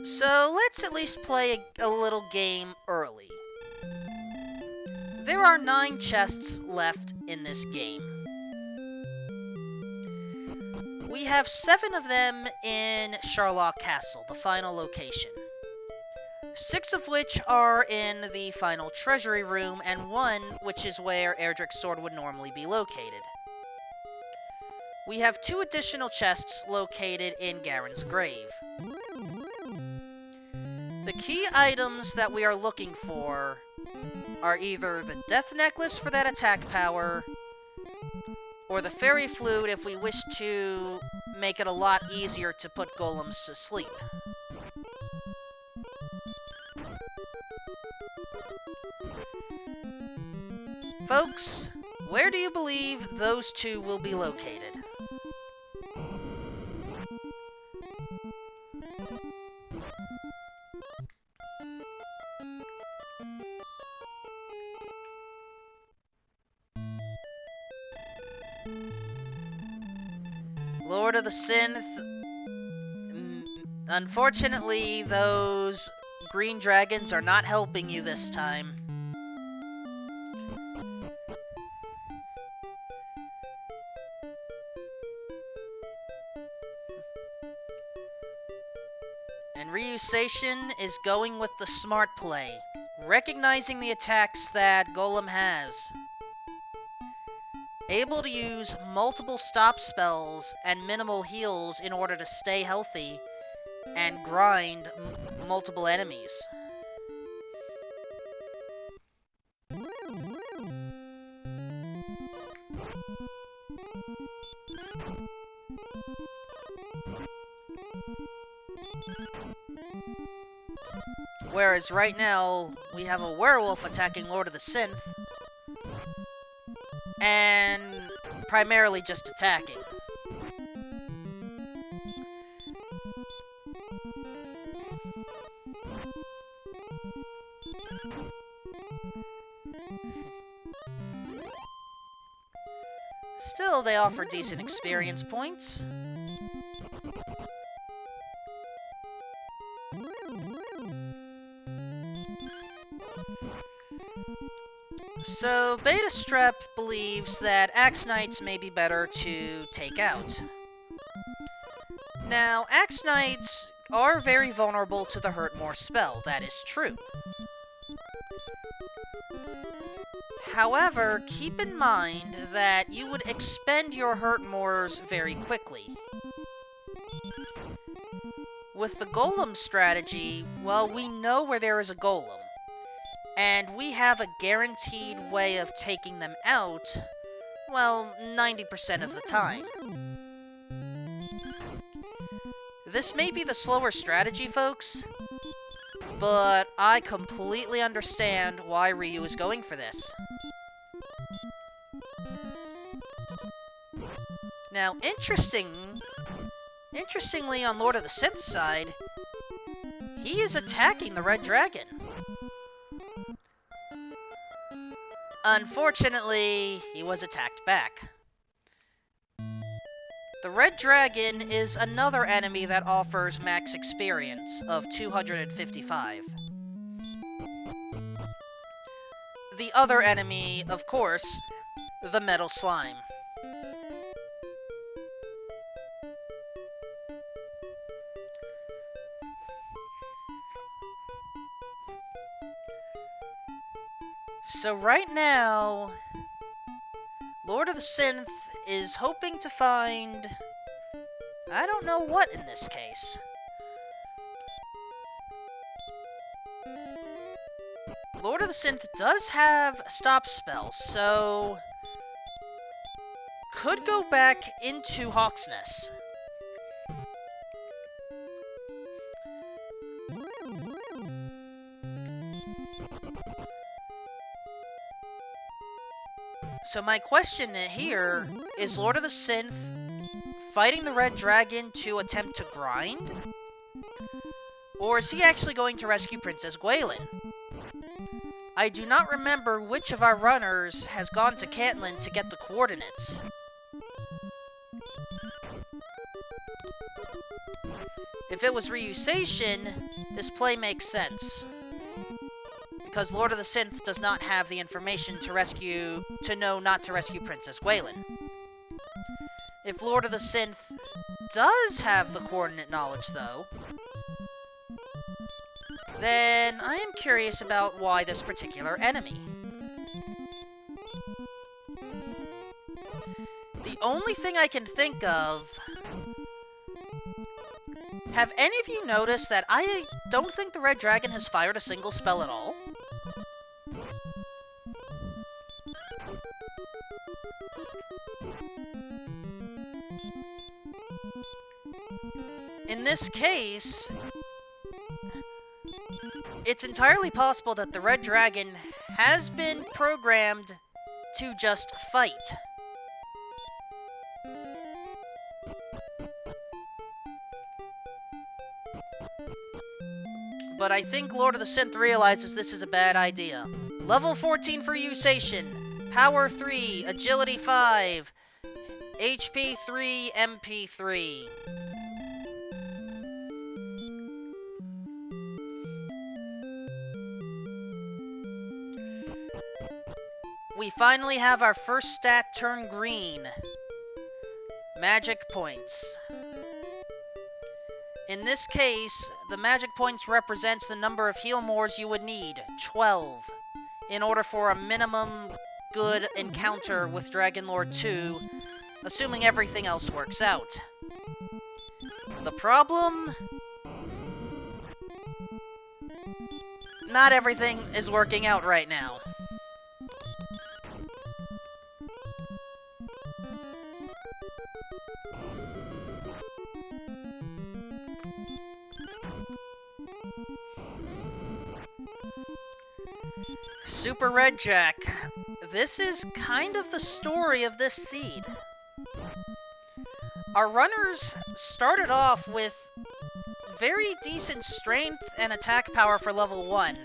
So let's at least play a little game early. There are 9 chests left in this game. We have 7 of them in Sharlock Castle, the final location. 6 of which are in the final treasury room, and 1 which is where Erdrick's sword would normally be located. We have 2 additional chests located in Garen's grave. The key items that we are looking for are either the Death Necklace for that attack power, or the Fairy Flute if we wish to make it a lot easier to put golems to sleep. Folks, where do you believe those 2 will be located? Lord of the Synth. Unfortunately, those green dragons are not helping you this time. And RyuSeishin is going with the smart play, recognizing the attacks that Golem has. Able to use multiple stop spells and minimal heals in order to stay healthy and grind multiple enemies. Whereas right now, we have a werewolf attacking Lord of the Synth, and primarily just attacking. Still, they offer decent experience points. So, Beta Strep believes that Axe Knights may be better to take out. Now, Axe Knights are very vulnerable to the Hurt More spell, that is true. However, keep in mind that you would expend your Hurt Mores very quickly. With the Golem strategy, well, we know where there is a Golem, and we have a guaranteed way of taking them out, well, 90% of the time. This may be the slower strategy, folks, but I completely understand why Ryu is going for this. Now, interestingly on Lord of the Synth's side, he is attacking the Red Dragon. Unfortunately, he was attacked back. The Red Dragon is another enemy that offers max experience of 255. The other enemy, of course, the Metal Slime. So right now, Lord of the Synth is hoping to find, I don't know what in this case. Lord of the Synth does have stop spells, so could go back into Hawksness. So my question here, is Lord of the Synth fighting the Red Dragon to attempt to grind? Or is he actually going to rescue Princess Gwaelin? I do not remember which of our runners has gone to Cantland to get the coordinates. If it was RyuSeishin, this play makes sense, because Lord of the Synth does not have the information to know not to rescue Princess Gwaelin. If Lord of the Synth does have the coordinate knowledge, though, then I am curious about why this particular enemy. The only thing I can think of... Have any of you noticed that I don't think the Red Dragon has fired a single spell at all? In this case, it's entirely possible that the Red Dragon has been programmed to just fight. But I think Lord of the Synth realizes this is a bad idea. Level 14 for RyuSeishin. Power 3, Agility 5, HP 3, MP 3. We finally have our first stat turn green. Magic points. In this case, the magic points represents the number of heal mores you would need, 12, in order for a minimum good encounter with Dragon Lord 2, assuming everything else works out. The problem? Not everything is working out right now. Super Red Jack. This is kind of the story of this seed. Our runners started off with very decent strength and attack power for level 1.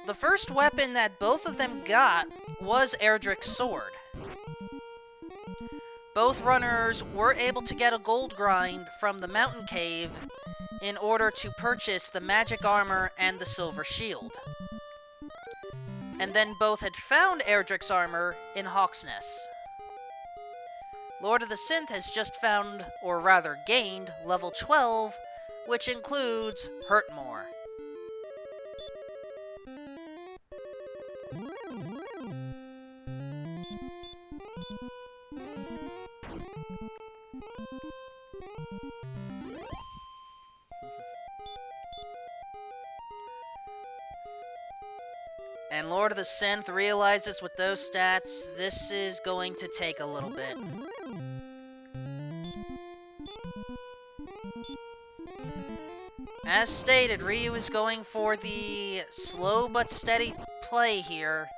The first weapon that both of them got was Erdrick's sword. Both runners were able to get a gold grind from the mountain cave in order to purchase the magic armor and the silver shield. And then both had found Erdrick's armor in Hawksness. Lord of the Synth has just found, or rather gained, level 12, which includes Hurtmore. And Lord of the Synth realizes with those stats, this is going to take a little bit. As stated, Ryu is going for the slow but steady play here.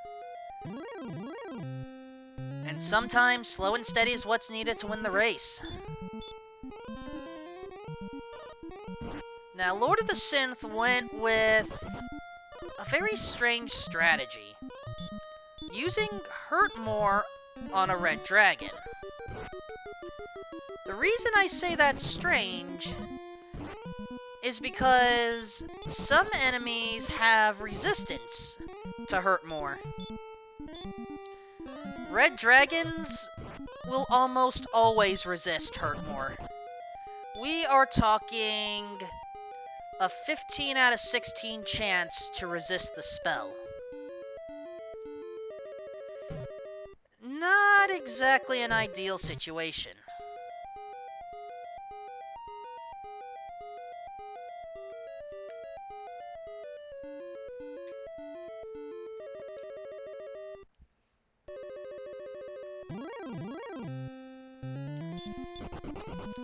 And sometimes slow and steady is what's needed to win the race. Now, Lord of the Synth went with a very strange strategy, using Hurtmore on a red dragon. The reason I say that's strange is because some enemies have resistance to Hurtmore. Red dragons will almost always resist Hurtmore. We are talking a 15 out of 16 chance to resist the spell. Not exactly an ideal situation.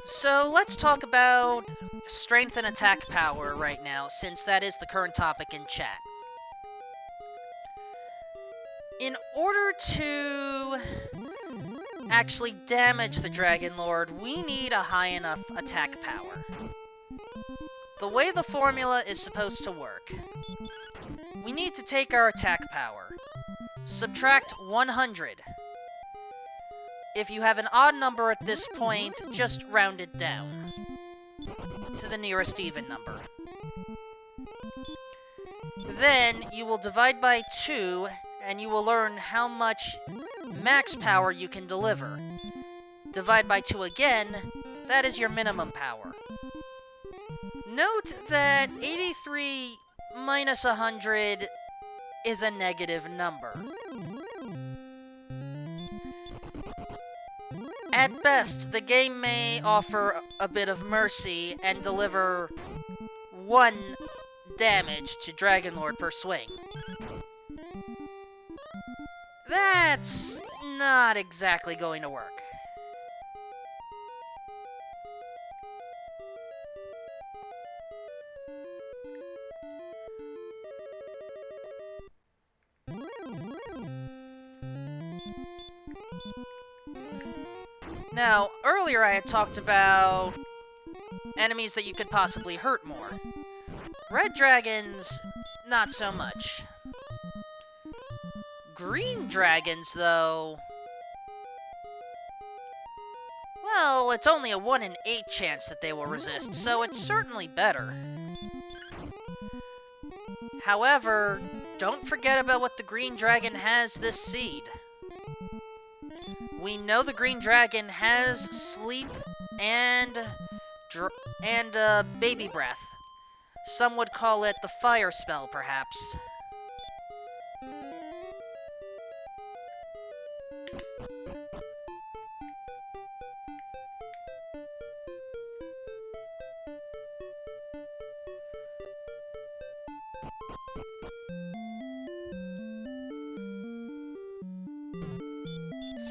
So let's talk about strength and attack power right now, since that is the current topic in chat. In order to actually damage the Dragon Lord, we need a high enough attack power. The way the formula is supposed to work, we need to take our attack power, subtract 100. If you have an odd number at this point, just round it down to the nearest even number. Then you will divide by 2, and you will learn how much max power you can deliver. Divide by 2 again, that is your minimum power. Note that 83 minus 100 is a negative number. At best, the game may offer a bit of mercy and deliver 1 damage to Dragon Lord per swing. That's not exactly going to work. Now, earlier I had talked about enemies that you could possibly hurt more. Red dragons, not so much. Green dragons, though... well, it's only a 1 in 8 chance that they will resist, so it's certainly better. However, don't forget about what the green dragon has this seed. We know the green dragon has sleep and baby breath. Some would call it the fire spell, perhaps.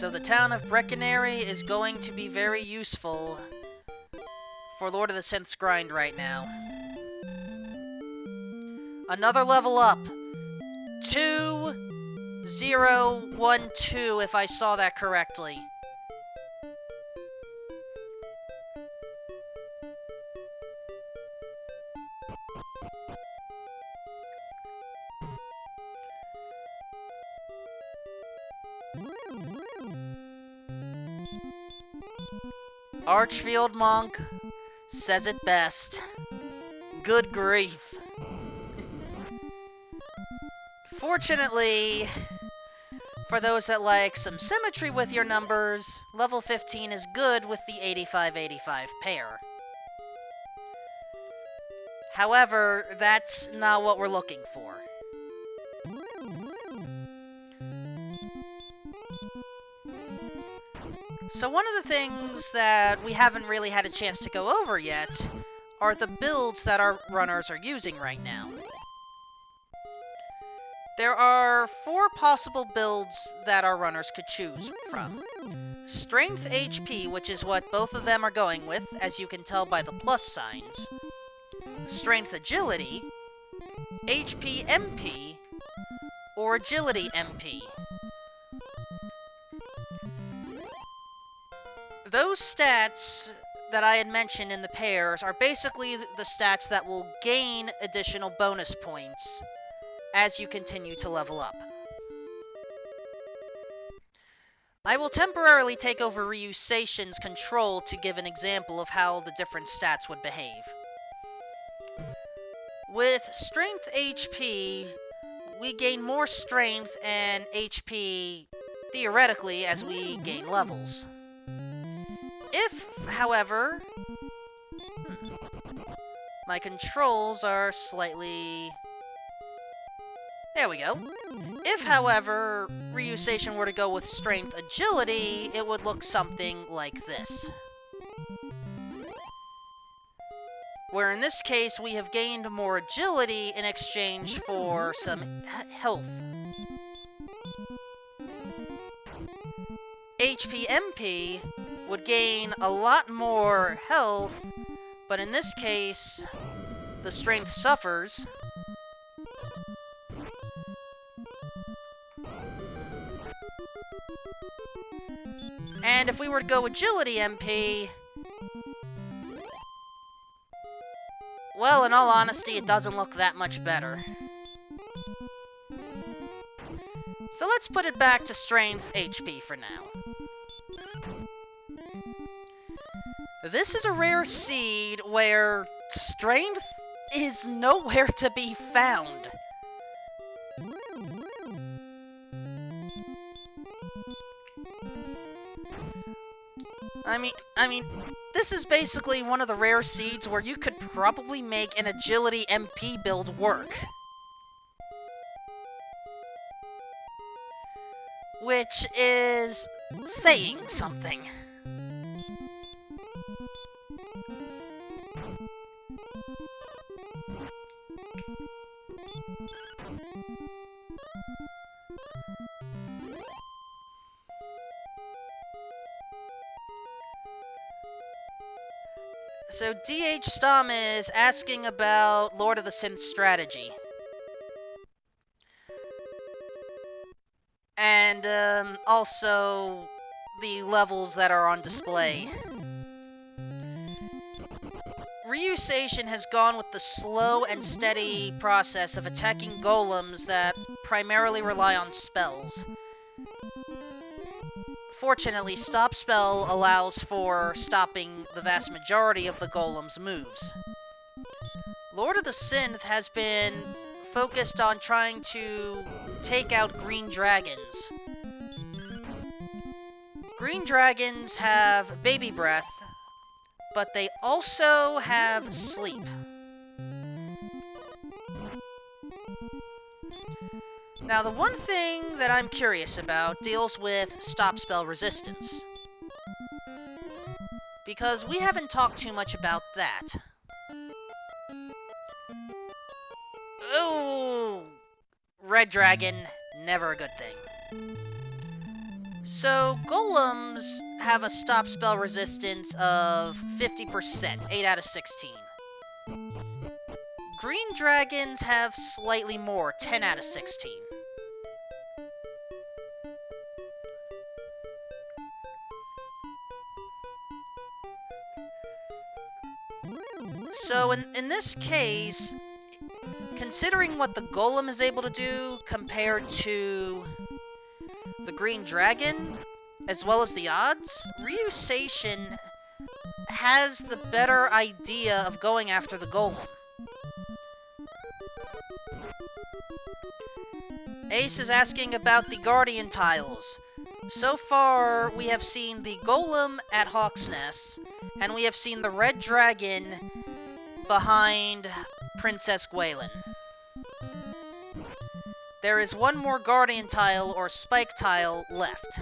So the town of Breckenary is going to be very useful for Lord of the Synth's grind right now. Another level up. 2012, if I saw that correctly. Archfield Monk says it best. Good grief. Fortunately, for those that like some symmetry with your numbers, level 15 is good with the 85-85 pair. However, that's not what we're looking for. So one of the things that we haven't really had a chance to go over yet are the builds that our runners are using right now. There are 4 possible builds that our runners could choose from. Strength HP, which is what both of them are going with, as you can tell by the plus signs. Strength Agility, HP MP, or Agility MP. Those stats that I had mentioned in the pairs are basically the stats that will gain additional bonus points as you continue to level up. I will temporarily take over RyuSeishin's control to give an example of how the different stats would behave. With Strength HP, we gain more strength and HP theoretically as we gain levels. If, however, my controls are slightly... There we go. If, however, RyuSeishin were to go with Strength Agility, it would look something like this. Where in this case, we have gained more agility in exchange for some health. HP MP would gain a lot more health, but in this case, the strength suffers. And if we were to go Agility MP, well, in all honesty, it doesn't look that much better. So let's put it back to Strength HP for now. This is a rare seed where strength is nowhere to be found. I mean, this is basically one of the rare seeds where you could probably make an Agility MP build work. Which is saying something. So DH Stom is asking about Lord of the Synth strategy. And also the levels that are on display. RyuSeishin has gone with the slow and steady process of attacking golems that primarily rely on spells. Fortunately, Stop Spell allows for stopping the vast majority of the golem's moves. Lord of the Synth has been focused on trying to take out green dragons. Green dragons have baby breath, but they also have sleep. Now, the one thing that I'm curious about deals with stop spell resistance. Because we haven't talked too much about that. Oh! Red dragon, never a good thing. So, golems have a stop spell resistance of 50%, 8 out of 16. Green dragons have slightly more, 10 out of 16. So, in this case, considering what the golem is able to do compared to the green dragon, as well as the odds, RyuSeishin has the better idea of going after the golem. Ace is asking about the Guardian tiles. So far, we have seen the Golem at Hawk's Nest, and we have seen the Red Dragon behind Princess Gwaelin. There is one more Guardian tile or Spike tile left.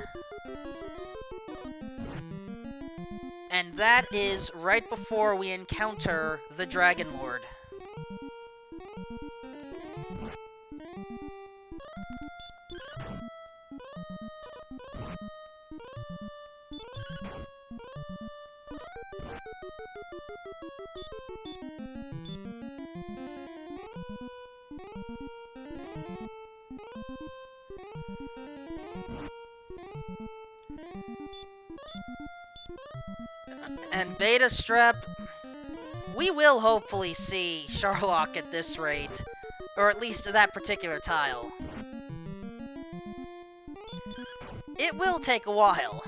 And that is right before we encounter the Dragon Lord. And Beta Strep, we will hopefully see Sharlock at this rate, or at least that particular tile. It will take a while.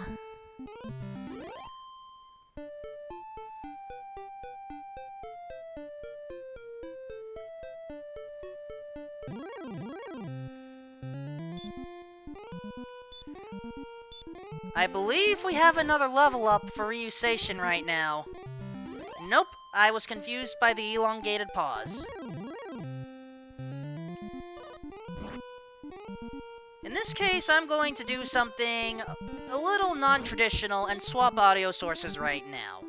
I believe we have another level up for RyuSeishin right now. Nope, I was confused by the elongated pause. In this case, I'm going to do something a little non-traditional and swap audio sources right now.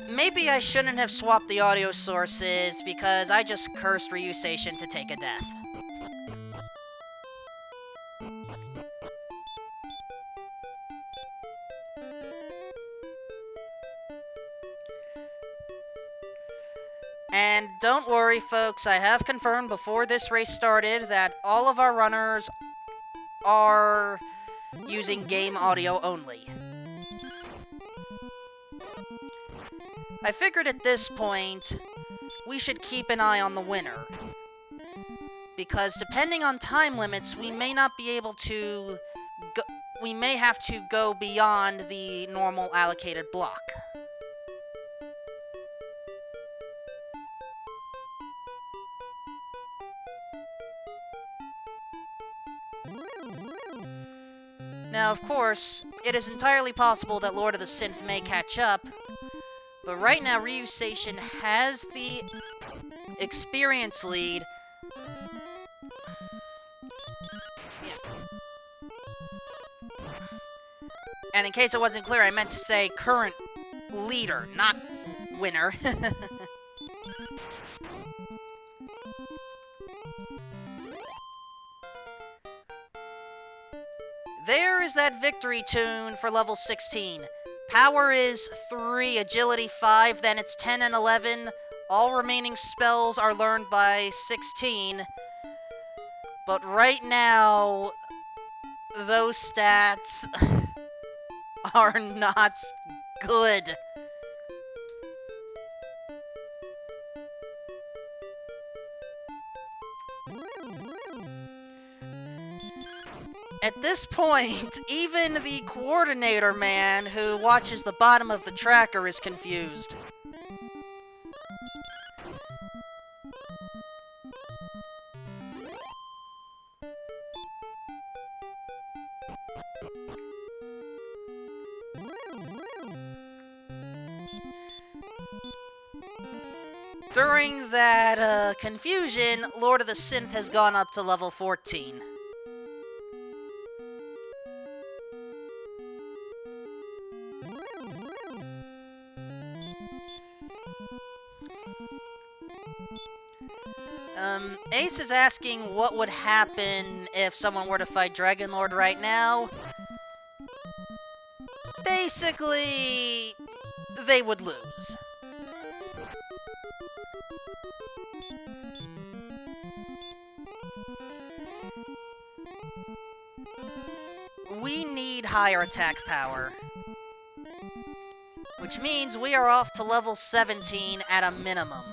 Maybe I shouldn't have swapped the audio sources because I just cursed RyuSeishin to take a death. And don't worry, folks, I have confirmed before this race started that all of our runners are using game audio only. I figured at this point, we should keep an eye on the winner. Because depending on time limits, we may not be able to we may have to go beyond the normal allocated block. Now, of course, it is entirely possible that Lord of the Synth may catch up, but right now RyuSeishin has the experience lead. And in case it wasn't clear, I meant to say current leader, not winner. There is that victory tune for level 16. Power is 3, agility 5, then it's 10 and 11. All remaining spells are learned by 16. But right now, those stats are not good. At this point, even the coordinator man who watches the bottom of the tracker is confused. During that confusion, Lord of the Synth has gone up to level 14. Ace is asking what would happen if someone were to fight Dragon Lord right now. Basically, they would lose. We need higher attack power. Which means we are off to level 17 at a minimum.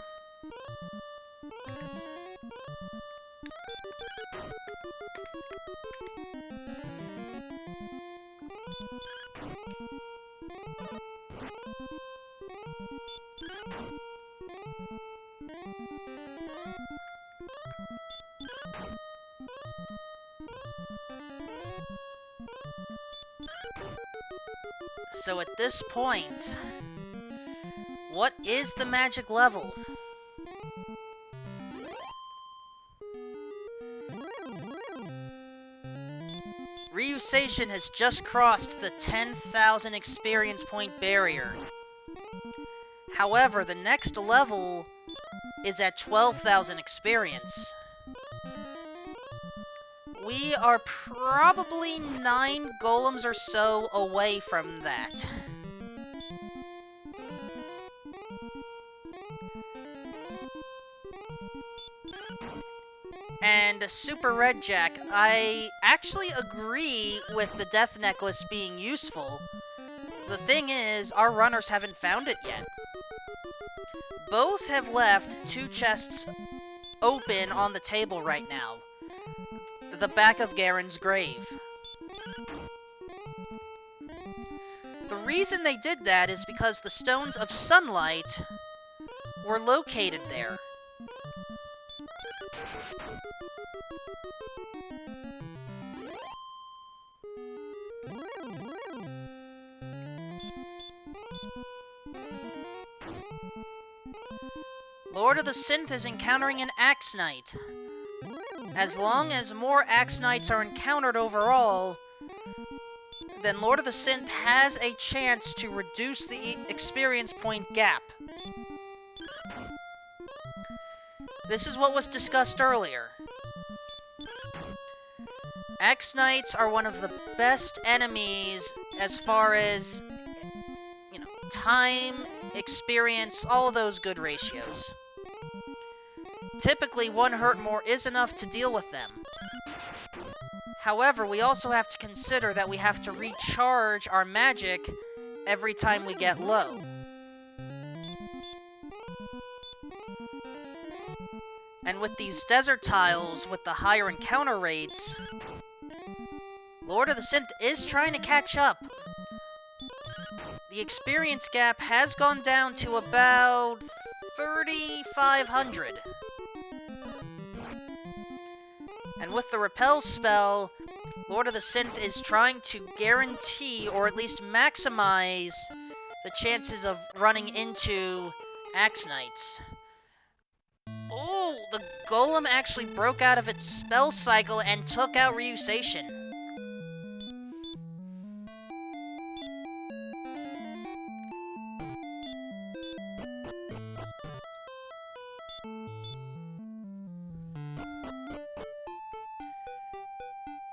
So at this point, what is the magic level? RyuSeishin has just crossed the 10,000 experience point barrier. However, the next level is at 12,000 experience. We are probably 9 golems or so away from that. And Super Red Jack, I actually agree with the Death Necklace being useful. The thing is, our runners haven't found it yet. Both have left 2 chests open on the table right now. The back of Garen's grave. The reason they did that is because the Stones of Sunlight were located there. Lord of the Synth is encountering an Axe Knight. As long as more Axe Knights are encountered overall, then Lord of the Synth has a chance to reduce the experience point gap. This is what was discussed earlier. Axe Knights are one of the best enemies as far as, time, experience, all of those good ratios. Typically, 1 hurt more is enough to deal with them. However, we also have to consider that we have to recharge our magic every time we get low. And with these desert tiles, with the higher encounter rates, Lord of the Synth is trying to catch up. The experience gap has gone down to about 3,500. And with the Repel spell, Lord of the Synth is trying to guarantee, or at least maximize, the chances of running into Axe Knights. Oh, the Golem actually broke out of its spell cycle and took out RyuSeishin.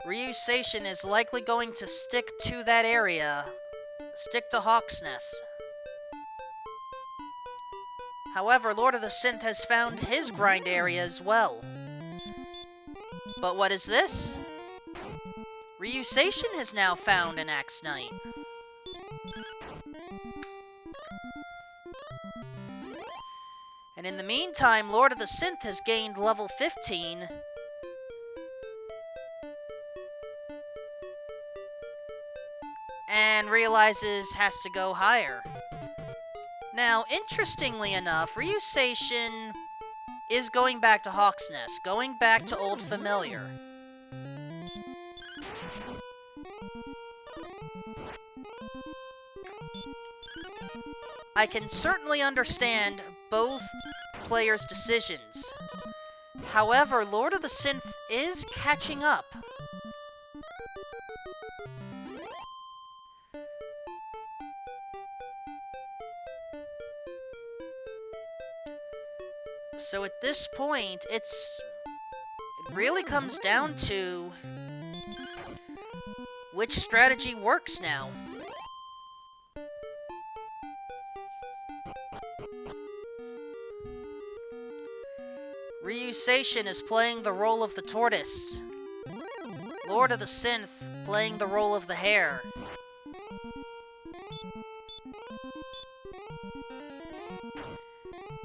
RyuSeishin is likely going to stick to that area, stick to Hawksness. However, Lord of the Synth has found his grind area as well. But what is this? RyuSeishin has now found an Axe Knight. And in the meantime, Lord of the Synth has gained level 15. And realizes has to go higher. Now, interestingly enough, RyuSeishin is going back to Hawksness, going back to Old Familiar. I can certainly understand both players' decisions. However, Lord of the Synth is catching up. So at this point, it really comes down to which strategy works now. RyuSeishin is playing the role of the tortoise. Lord of the Synth playing the role of the hare.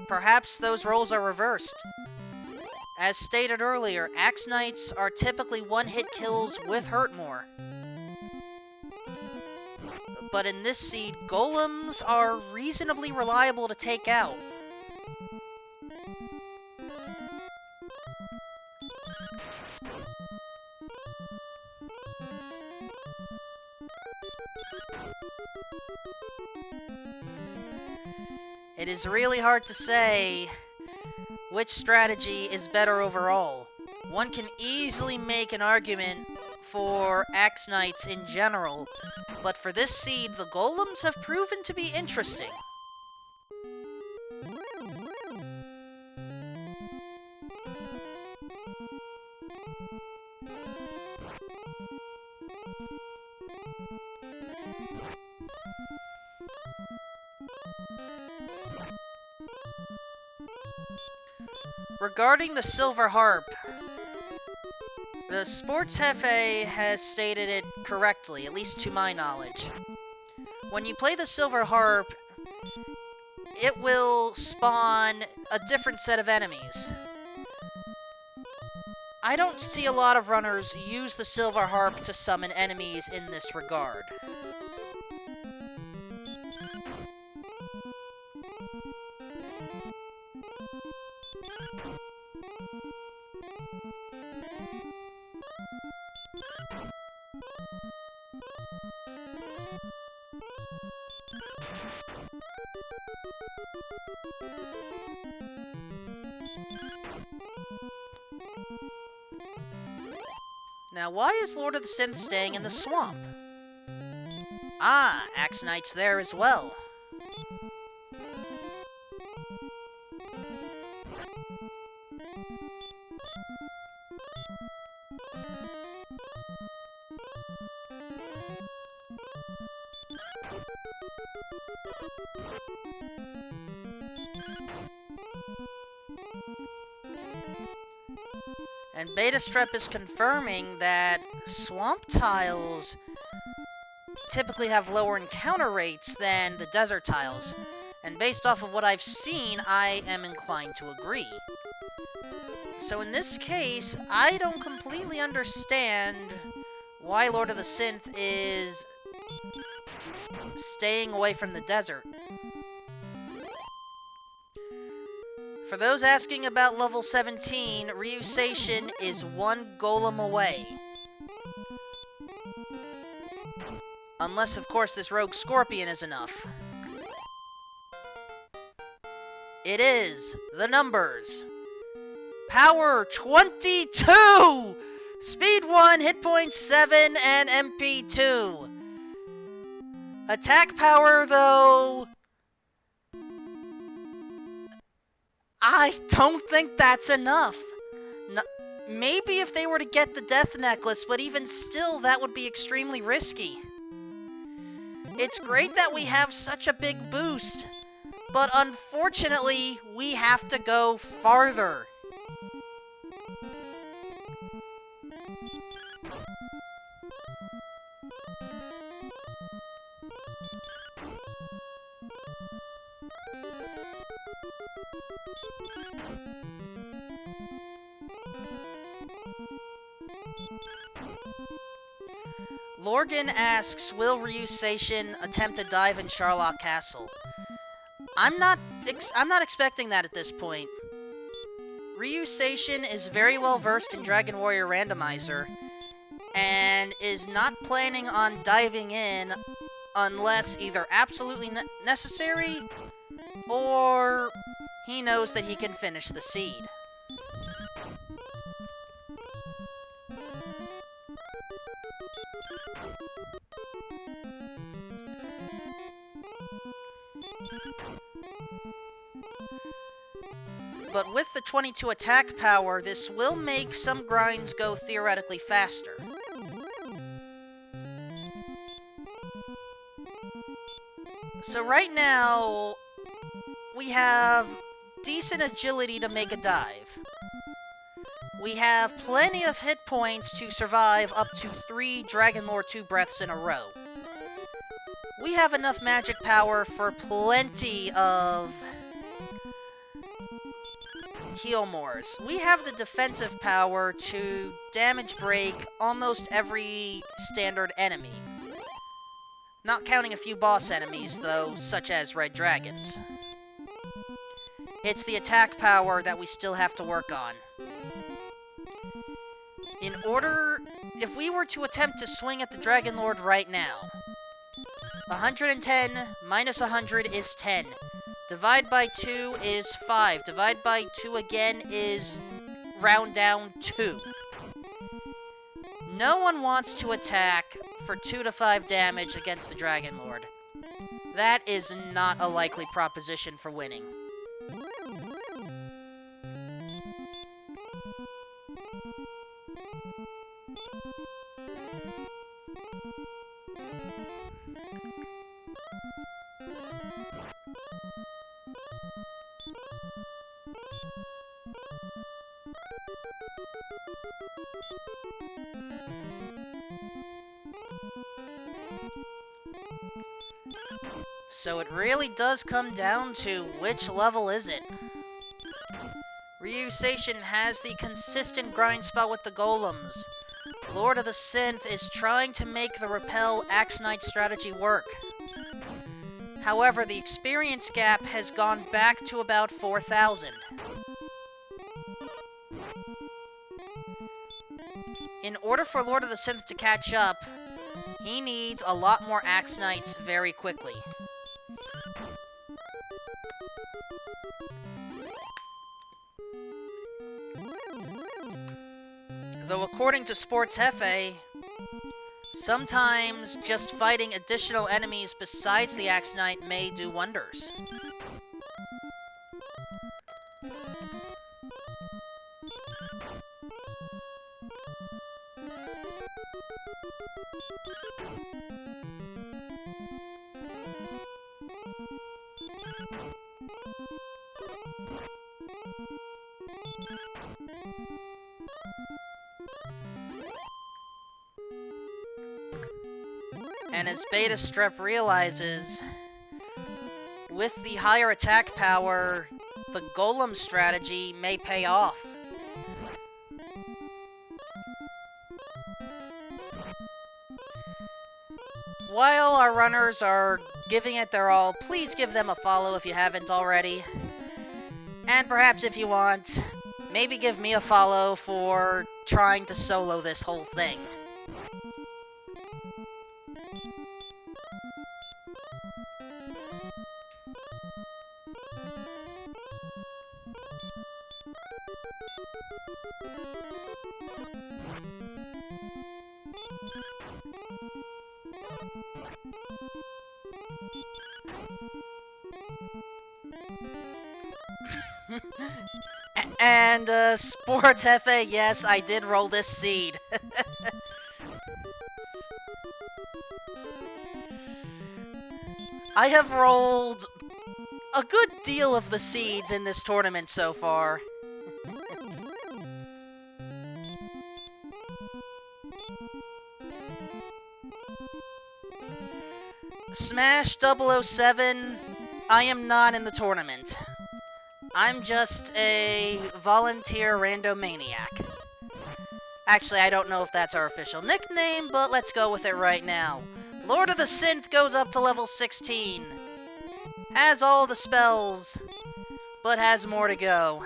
Perhaps those roles are reversed. As stated earlier, Axe Knights are typically one-hit kills with Hurtmore. But in this seed, Golems are reasonably reliable to take out. It is really hard to say which strategy is better overall. One can easily make an argument for Axe Knights in general, but for this seed, the Golems have proven to be interesting. Regarding the Silver Harp, the Sports Hefe has stated it correctly, at least to my knowledge. When you play the Silver Harp, it will spawn a different set of enemies. I don't see a lot of runners use the Silver Harp to summon enemies in this regard. Now, why is Lord of the Synth staying in the swamp? Ah, Axe Knight's there as well. And Beta Strep is confirming that swamp tiles typically have lower encounter rates than the desert tiles. And based off of what I've seen, I am inclined to agree. So in this case, I don't completely understand why Lord of the Synth is staying away from the desert. For those asking about level 17, RyuSeishin is one golem away. Unless, of course, this rogue scorpion is enough. It is the numbers. Power 22! Speed 1, hit points 7, and MP 2. Attack power, though, I don't think that's enough. Maybe if they were to get the Death Necklace, but even still, that would be extremely risky. It's great that we have such a big boost, but unfortunately, we have to go farther. Lorgan asks, will RyuSeishin attempt to dive in Charlock Castle? I'm not expecting that at this point. RyuSeishin is very well versed in Dragon Warrior Randomizer, and is not planning on diving in unless either absolutely necessary, or he knows that he can finish the seed. But with the 22 attack power, this will make some grinds go theoretically faster. So right now, we have decent agility to make a dive. We have plenty of hit points to survive up to 3 Dragon Lore 2 breaths in a row. we have enough magic power for plenty of heal mores. We have the defensive power to damage break almost every standard enemy. Not counting a few boss enemies, though, such as red dragons. It's the attack power that we still have to work on. If we were to attempt to swing at the Dragon Lord right now, 110 minus 100 is 10. Divide by 2 is 5. Divide by 2 again is round down 2. No one wants to attack for 2 to 5 damage against the Dragon Lord. That is not a likely proposition for winning. So it really does come down to which level is it. RyuSeishin has the consistent grind spell with the golems. LordOfTheSynth is trying to make the repel Axe Knight strategy work. However, the experience gap has gone back to about 4,000. In order for LordOfTheSynth to catch up, he needs a lot more Axe Knights very quickly. Though according to Sports Hefe, sometimes just fighting additional enemies besides the Axe Knight may do wonders. And as Beta Strep realizes, with the higher attack power, the Golem strategy may pay off. While our runners are giving it their all, please give them a follow if you haven't already. And perhaps if you want, maybe give me a follow for trying to solo this whole thing. And, Sports Hefe, yes, I did roll this seed. I have rolled a good deal of the seeds in this tournament so far. Smash 007, I am not in the tournament. I'm just a volunteer randomaniac. Actually, I don't know if that's our official nickname, but let's go with it right now. LordOfTheSynth goes up to level 16. Has all the spells, but has more to go.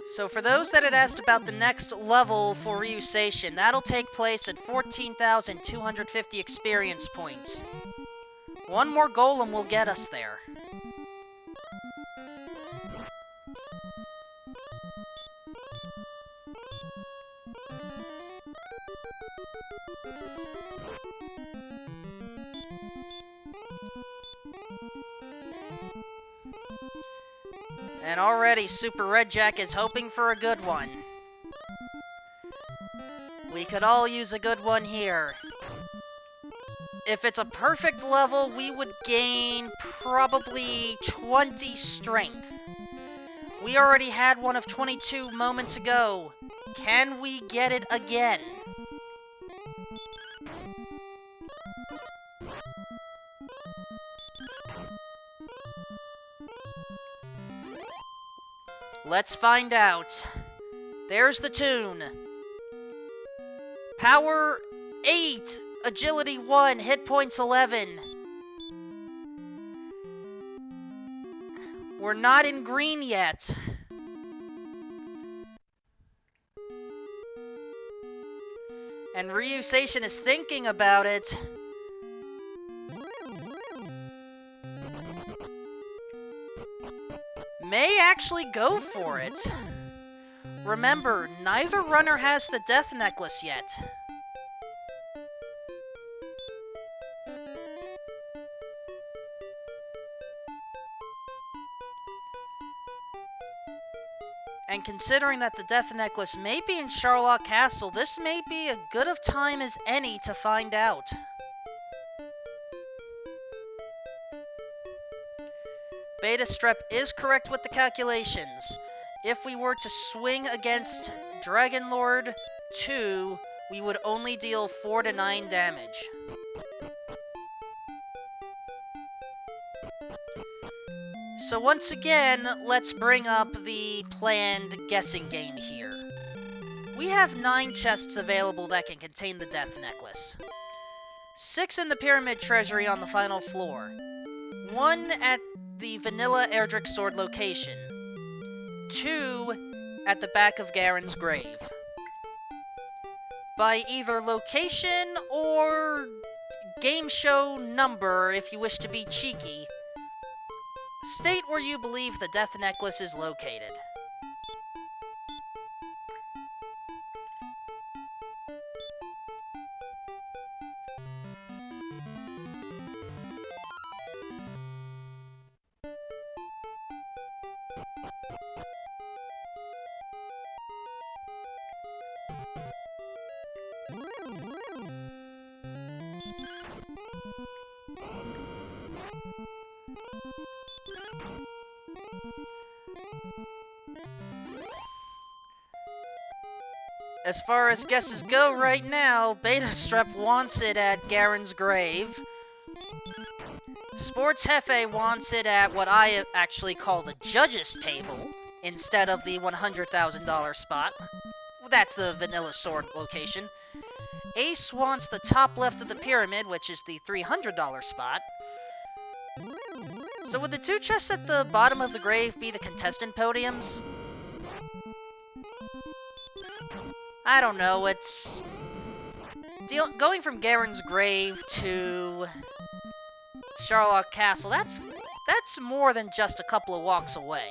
So for those that had asked about the next level for RyuSeishin, that'll take place at 14,250 experience points. One more golem will get us there. And already Super Red Jack is hoping for a good one. We could all use a good one here. If it's a perfect level, we would gain probably 20 strength. We already had one of 22 moments ago. Can we get it again? Let's find out. There's the tune. Power 8, Agility 1, Hit Points 11. We're not in green yet. And RyuSeishin is thinking about it. May actually go for it. Remember, neither runner has the Death Necklace yet. And considering that the Death Necklace may be in Charlotte Castle, this may be as good of time as any to find out. Beta Strep is correct with the calculations. If we were to swing against Dragon Lord 2, we would only deal 4 to 9 damage. So once again, let's bring up the planned guessing game here. We have 9 chests available that can contain the Death Necklace. 6 in the Pyramid Treasury on the final floor. 1 at the Vanilla Erdrick Sword location. 2 at the back of Garen's grave. By either location or game show number, if you wish to be cheeky, state where you believe the Death Necklace is located. As far as guesses go right now, Beta Strep wants it at Garen's grave. Sports Hefe wants it at what I actually call the judge's table, instead of the $100,000 spot. That's the Vanilla Sword location. Ace wants the top left of the pyramid, which is the $300 spot. So would the 2 chests at the bottom of the grave be the contestant podiums? I don't know, it's... going from Garen's grave to Charlotte Castle, that's more than just a couple of walks away.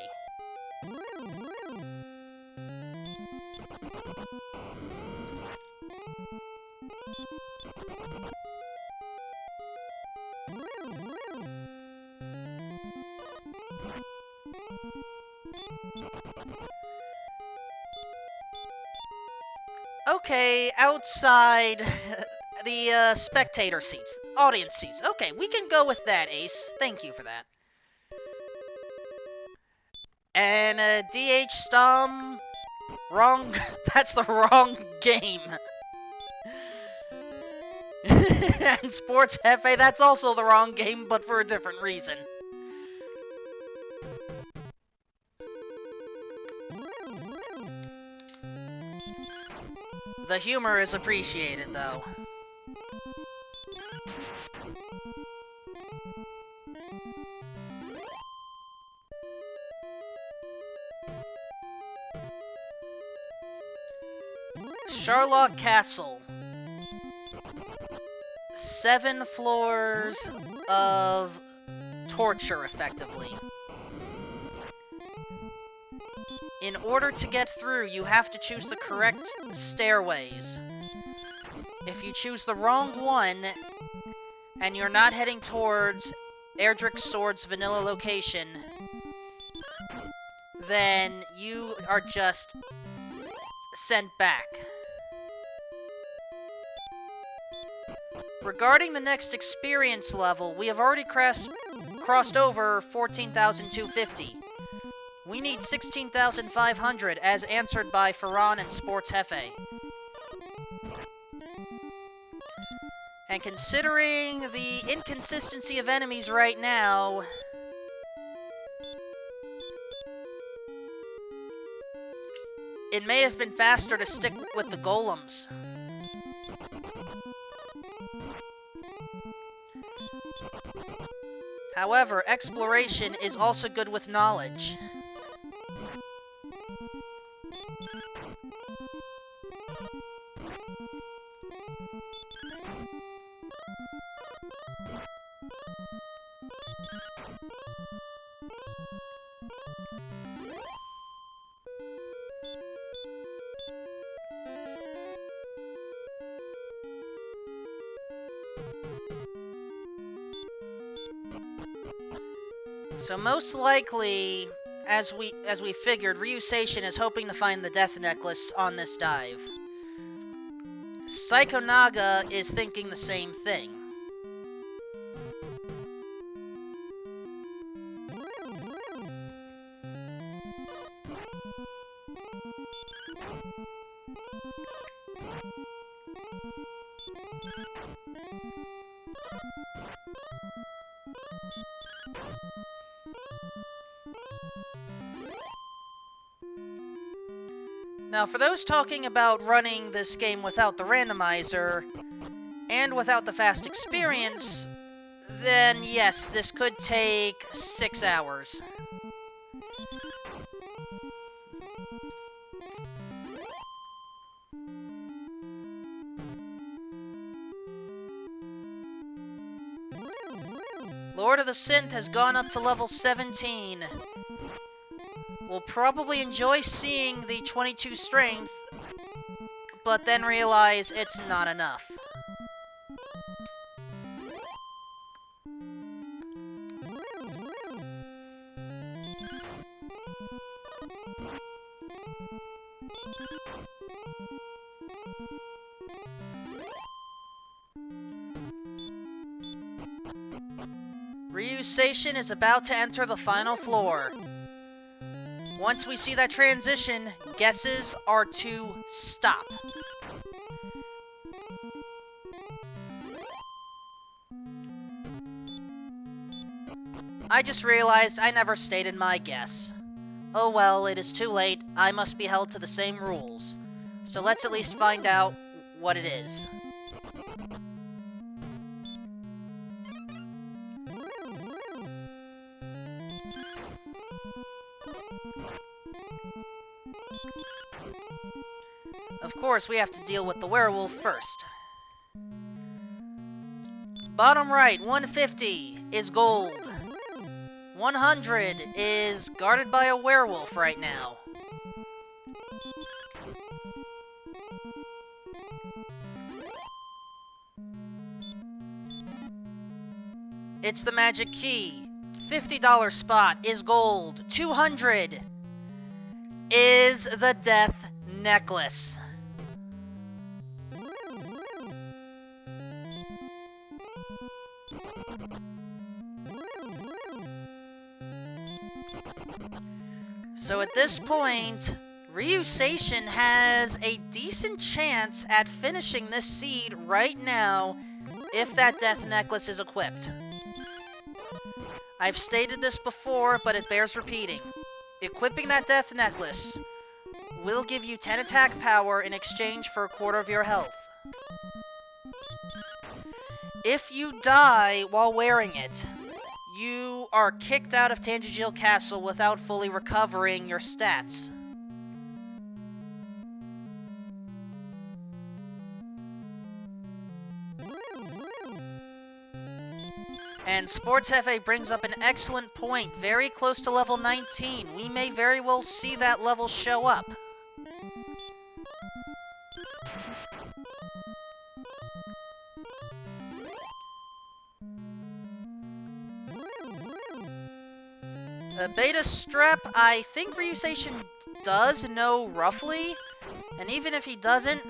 Okay, outside the spectator seats, audience seats. Okay, we can go with that, Ace. Thank you for that. And DH Stom, wrong. That's the wrong game. And Sports Hefe, that's also the wrong game, but for a different reason. The humor is appreciated, though. Charlotte Castle. 7 floors of torture, effectively. In order to get through, you have to choose the correct stairways. If you choose the wrong one, and you're not heading towards Erdrick Sword's vanilla location, then you are just sent back. Regarding the next experience level, we have already crossed over 14,250. We need 16,500 as answered by Ferran and Sports Hefe. And considering the inconsistency of enemies right now, it may have been faster to stick with the golems. However, exploration is also good with knowledge. So most likely, as we figured, RyuSeishin is hoping to find the Death Necklace on this dive. Psycho Naga is thinking the same thing. Now, for those talking about running this game without the randomizer, and without the fast experience, then yes, this could take 6 hours. Lord of the Synth has gone up to level 17. We'll probably enjoy seeing the 22 strength, but then realize it's not enough. RyuSeishin is about to enter the final floor. Once we see that transition, guesses are to stop. I just realized I never stated my guess. Oh well, it is too late. I must be held to the same rules. So let's at least find out what it is. Of course, we have to deal with the werewolf first. Bottom right, 150 is gold. 100 is guarded by a werewolf right now. It's the magic key. $50 spot is gold. 200 is the Death Necklace. So at this point, RyuSeishin has a decent chance at finishing this seed right now if that Death Necklace is equipped. I've stated this before, but it bears repeating. Equipping that Death Necklace will give you 10 attack power in exchange for a quarter of your health. If you die while wearing it, you are kicked out of Tanjigil Castle without fully recovering your stats. And Sports Hefe brings up an excellent point, very close to level 19. We may very well see that level show up. Beta Strep, I think RyuSeishin does know roughly, and even if he doesn't,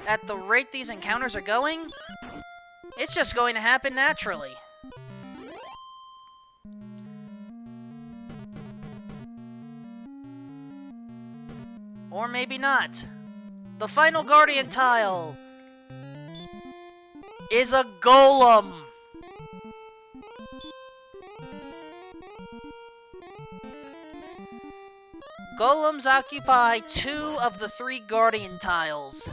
at the rate these encounters are going, it's just going to happen naturally. Or maybe not. The final Guardian tile is a Golem. Golems occupy 2 of the 3 Guardian tiles.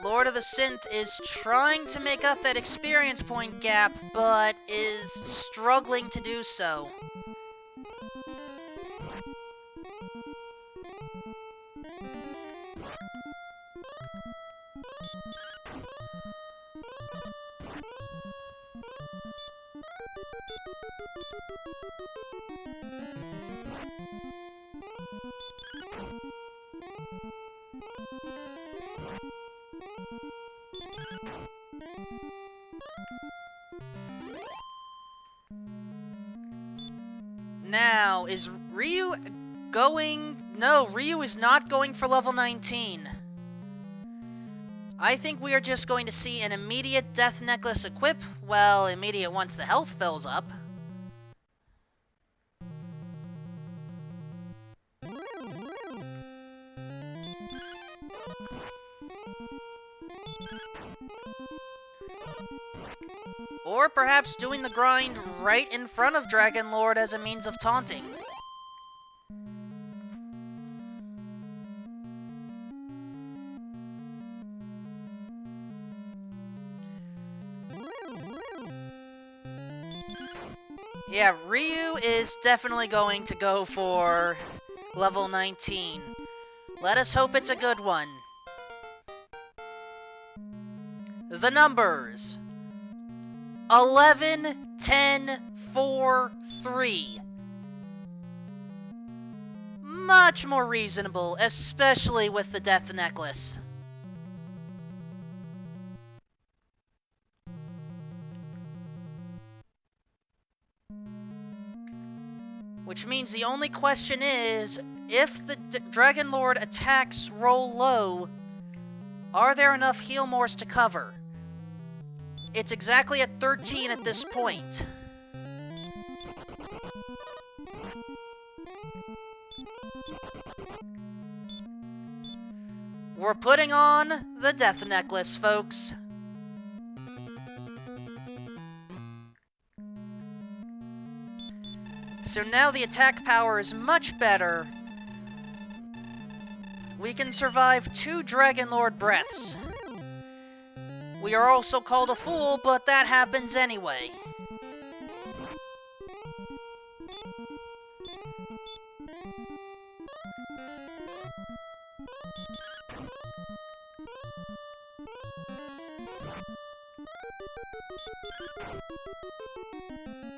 LordOfTheSynth is trying to make up that experience point gap, but is struggling to do so. Now, is Ryu going... No, Ryu is not going for level 19. I think we are just going to see an immediate Death Necklace equip. Well, immediate once the health fills up. Or perhaps doing the grind right in front of Dragon Lord as a means of taunting. Yeah, Ryu is definitely going to go for level 19. Let us hope it's a good one. The numbers: 11, 10, 4, 3. Much more reasonable, especially with the Death Necklace. Which means the only question is, if the Dragon Lord attacks roll low, are there enough heal mores to cover? It's exactly at 13 at this point. We're putting on the Death Necklace, folks. So now the attack power is much better. We can survive 2 Dragon Lord breaths. We are also called a fool, but that happens anyway.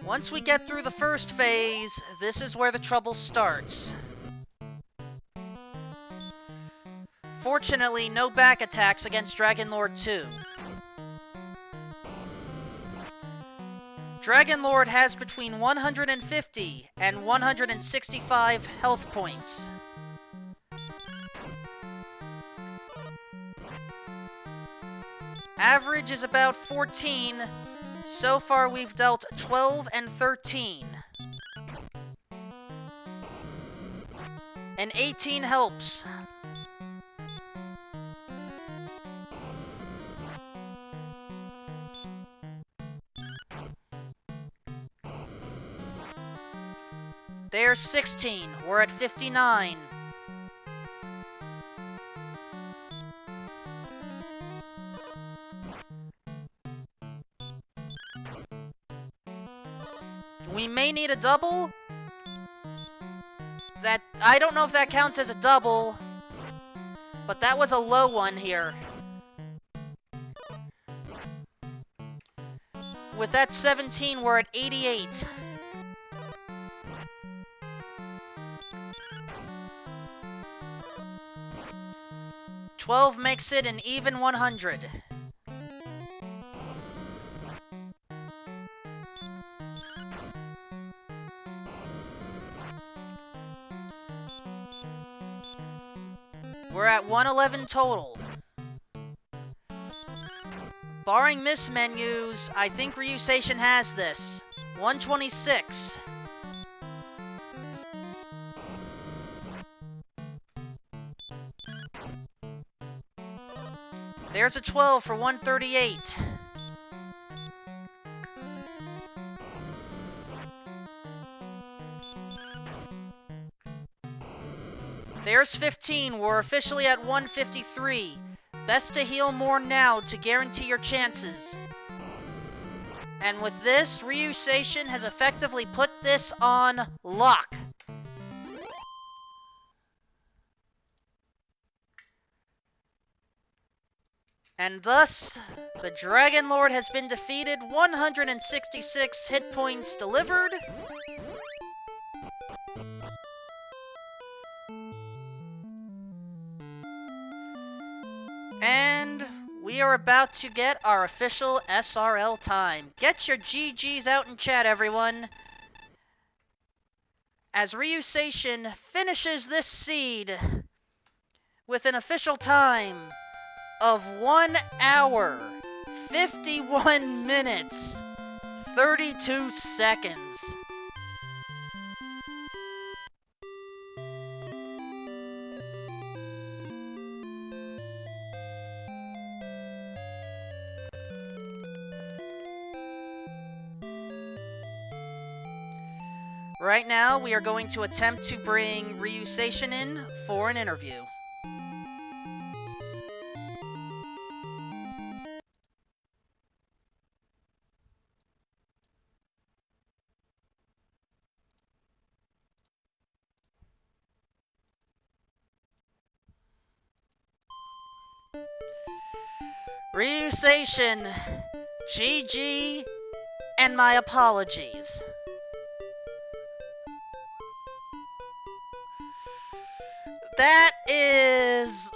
Once we get through the first phase, this is where the trouble starts. Fortunately, no back attacks against Dragon Lord 2. Dragon Lord has between 150 and 165 health points. Average is about 14. So far we've dealt 12 and 13. And 18 helps. There's 16. We're at 59. We may need a double. That, I don't know if that counts as a double, but that was a low one here. with that 17, we're at 88. $12 makes it an even 100. We're at 111 total. Barring miss menus, I think RyuSeishin has this. 126. There's a 12 for 138. There's 15. We're officially at 153. Best to heal more now to guarantee your chances. And with this, RyuSeishin has effectively put this on lock. And thus, the Dragon Lord has been defeated, 166 hit points delivered. And we are about to get our official SRL time. Get your GGs out in chat, everyone. As RyuSeishin finishes this seed with an official time of 1 hour, 51 minutes, 32 seconds. Right now, we are going to attempt to bring RyuSeishin in for an interview. RyuSeishin, GG, and my apologies. That is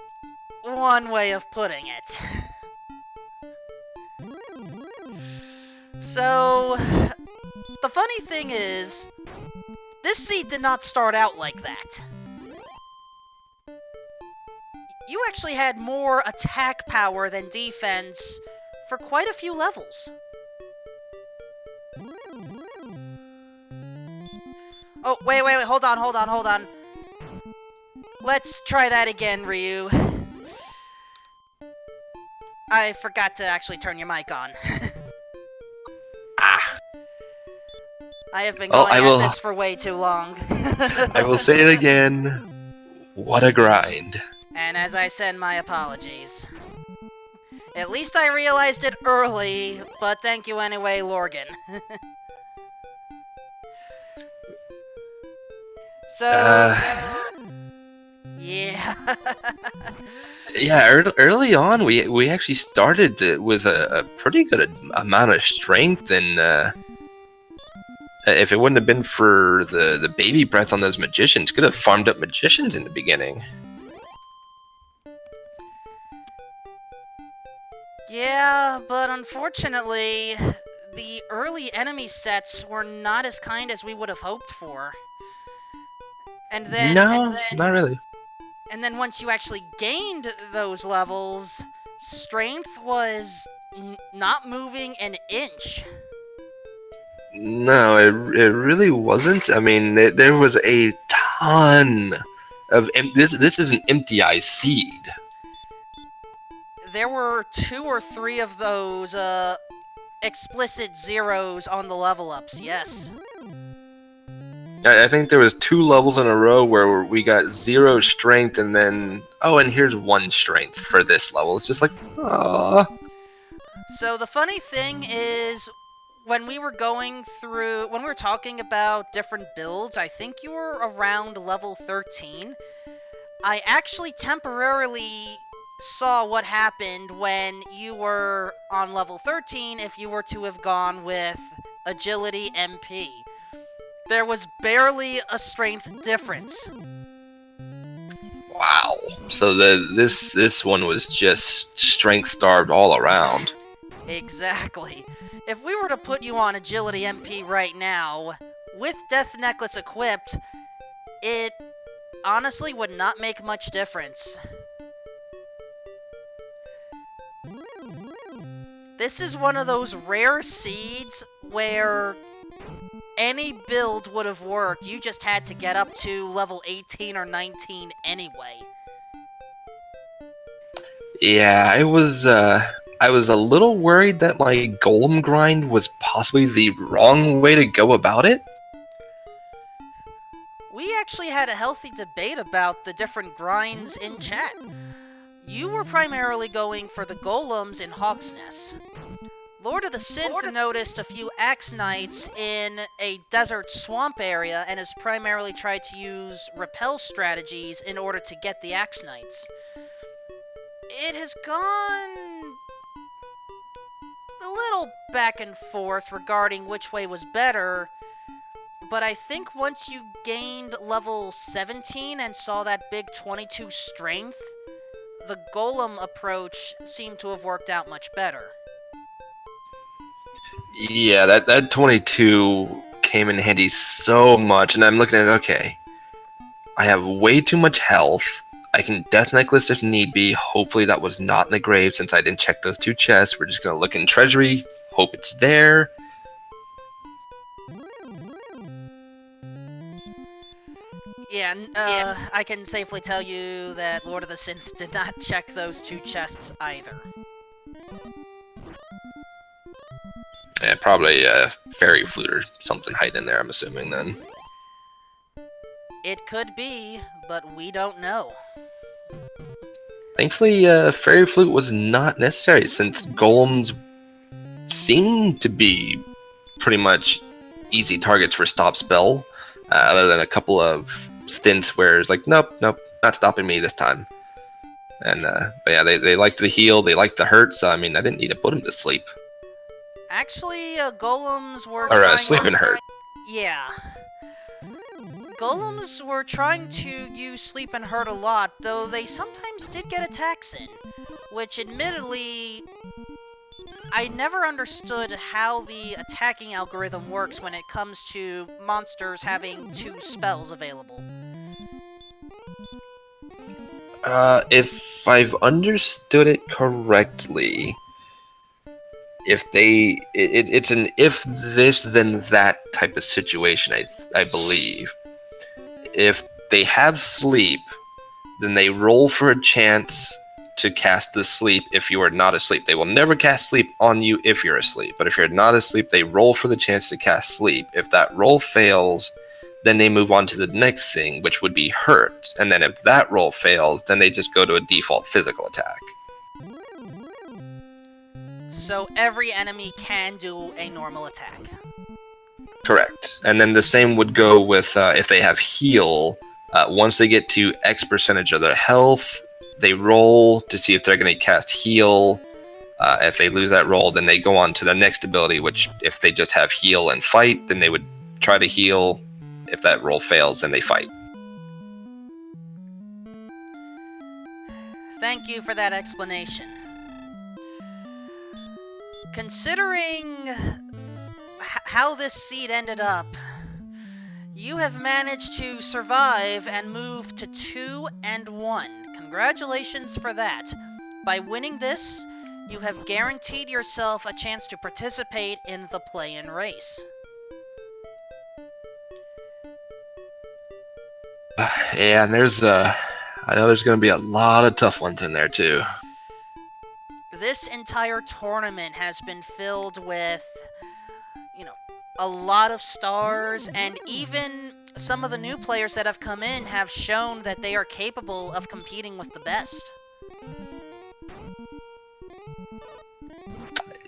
one way of putting it. So, the funny thing is, this seed did not start out like that. You actually had more attack power than defense for quite a few levels. Oh, wait, hold on. Let's try that again, Ryu. I forgot to actually turn your mic on. I have been going at this for way too long.
I will say it again. What a grind.
And as I said, my apologies. At least I realized it early, but thank you anyway, Lorgan. So... yeah.
Yeah, early on, we actually started with a pretty good amount of strength, and if it wouldn't have been for the baby breath on those magicians, could have farmed up magicians in the beginning.
Yeah, but unfortunately, the early enemy sets were not as kind as we would have hoped for. And then...
not really.
And then once you actually gained those levels, strength was not moving an inch.
No, it really wasn't. I mean, there was a ton of... This is an empty eye seed.
There were 2 or 3 of those explicit zeros on the level ups, yes.
I think there was 2 levels in a row where we got 0 strength, and then, oh, and here's 1 strength for this level. It's just like, aww.
So the funny thing is, when we were talking about different builds, I think you were around level 13. I actually temporarily saw what happened when you were on level 13 if you were to have gone with Agility MP. There was barely a strength difference.
Wow. So this one was just strength starved all around.
Exactly. If we were to put you on Agility MP right now, with Death Necklace equipped, it honestly would not make much difference. This is one of those rare seeds where any build would have worked. You just had to get up to level 18 or 19 anyway.
Yeah, I was a little worried that my golem grind was possibly the wrong way to go about it.
We actually had a healthy debate about the different grinds in chat. You were primarily going for the golems in Hawk's Nest. Lord of the Synth noticed a few Axe Knights in a desert swamp area and has primarily tried to use repel strategies in order to get the Axe Knights. It has gone a little back and forth regarding which way was better, but I think once you gained level 17 and saw that big 22 strength, the golem approach seemed to have worked out much better.
Yeah, that 22 came in handy so much, and I'm looking at it, okay, I have way too much health. I can Death Necklace if need be. Hopefully that was not in the grave since I didn't check those two chests. We're just going to look in Treasury, hope it's there.
Yeah, I can safely tell you that Lord of the Synth did not check those two chests either.
Yeah, probably a fairy flute or something hiding in there, I'm assuming then.
It could be, but we don't know.
Thankfully, fairy flute was not necessary since golems seem to be pretty much easy targets for stop spell, other than a couple of stints where it's like, nope, not stopping me this time. And but yeah, they liked the heal, they liked the hurt, so I mean, I didn't need to put them to sleep.
Actually, golems were
Or sleep and hurt.
Yeah. Golems were trying to use sleep and hurt a lot, though they sometimes did get attacks in, which admittedly, I never understood how the attacking algorithm works when it comes to monsters having two spells available.
If I've understood it correctly, it's an if this then that type of situation, I believe. If they have sleep, then they roll for a chance to cast the sleep if you are not asleep. They will never cast sleep on you if you're asleep, but if you're not asleep, they roll for the chance to cast sleep. If that roll fails, then they move on to the next thing, which would be hurt. And then if that roll fails, then they just go to a default physical attack.
So every enemy can do a normal attack.
Correct. And then the same would go with if they have heal. Once they get to X percentage of their health, they roll to see if they're going to cast heal. If they lose that roll, then they go on to the next ability, which if they just have heal and fight, then they would try to heal. If that roll fails, then they fight.
Thank you for that explanation. Considering how this seed ended up, you have managed to survive and move to 2-1. Congratulations for that. By winning this, you have guaranteed yourself a chance to participate in the play-in race.
Yeah, and I know there's going to be a lot of tough ones in there too.
This entire tournament has been filled with, a lot of stars, and even some of the new players that have come in have shown that they are capable of competing with the best.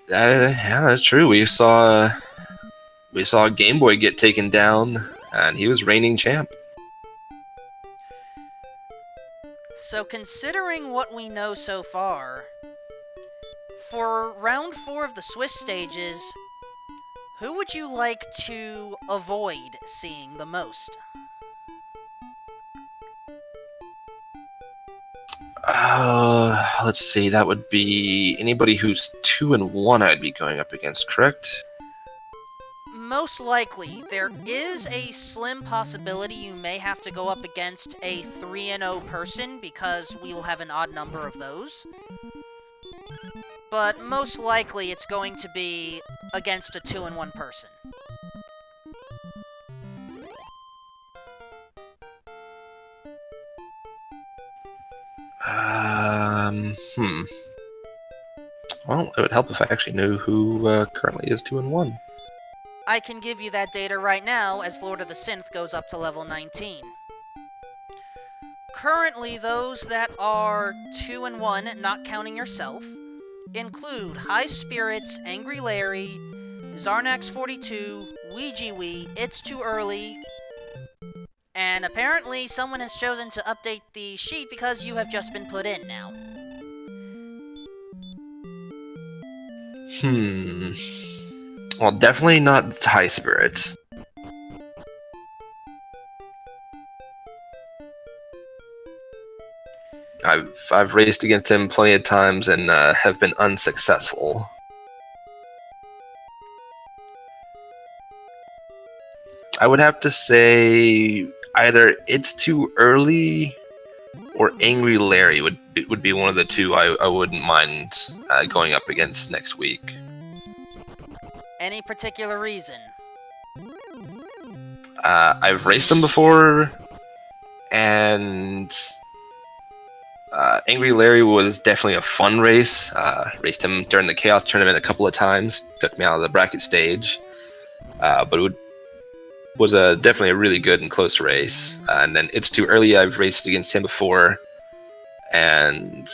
Yeah, that's true. We saw Game Boy get taken down, and he was reigning champ.
So considering what we know so far, for round 4 of the Swiss stages, who would you like to avoid seeing the most?
Let's see. That would be anybody who's 2-1. I'd be going up against, correct?
Most likely, there is a slim possibility you may have to go up against a 3-0 person because we will have an odd number of those. But most likely it's going to be against a 2-1 person.
Well, it would help if I actually knew who currently is 2-1.
I can give you that data right now as Lord of the Synth goes up to level 19. Currently, those that are 2-1, not counting yourself, include High Spirits, Angry Larry, Zarnax42, Ouija Wee, It's Too Early, and apparently someone has chosen to update the sheet because you have just been put in now.
Well, definitely not High Spirits. I've raced against him plenty of times and have been unsuccessful. I would have to say either It's Too Early or Angry Larry would be one of the two I wouldn't mind going up against next week.
Any particular reason?
I've raced him before, and Angry Larry was definitely a fun race. Raced him during the Chaos Tournament a couple of times, took me out of the bracket stage, but it was definitely a really good and close race. And then It's Too Early, I've raced against him before, and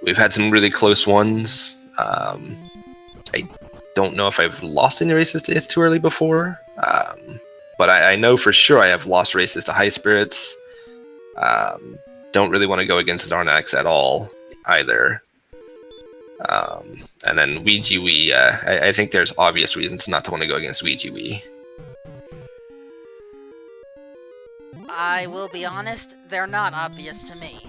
we've had some really close ones. I don't know if I've lost any races to It's Too Early before, but I know for sure I have lost races to High Spirits. Don't really want to go against Zarnax at all either. And then Ouija Wee, I think there's obvious reasons not to want to go against Ouija Wee.
I will be honest, they're not obvious to me.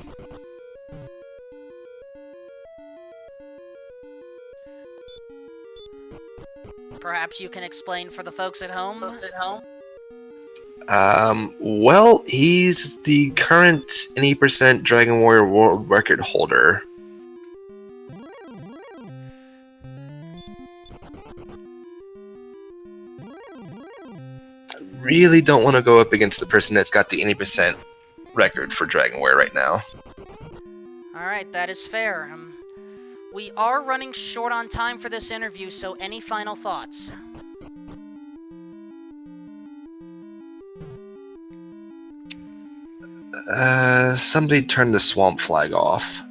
Perhaps you can explain for the folks at home?
Well, he's the current 80% Dragon Warrior world record holder. I really don't want to go up against the person that's got the 80% record for Dragon Warrior right now.
Alright, that is fair. We are running short on time for this interview, so any final thoughts?
Somebody turn the swamp flag off.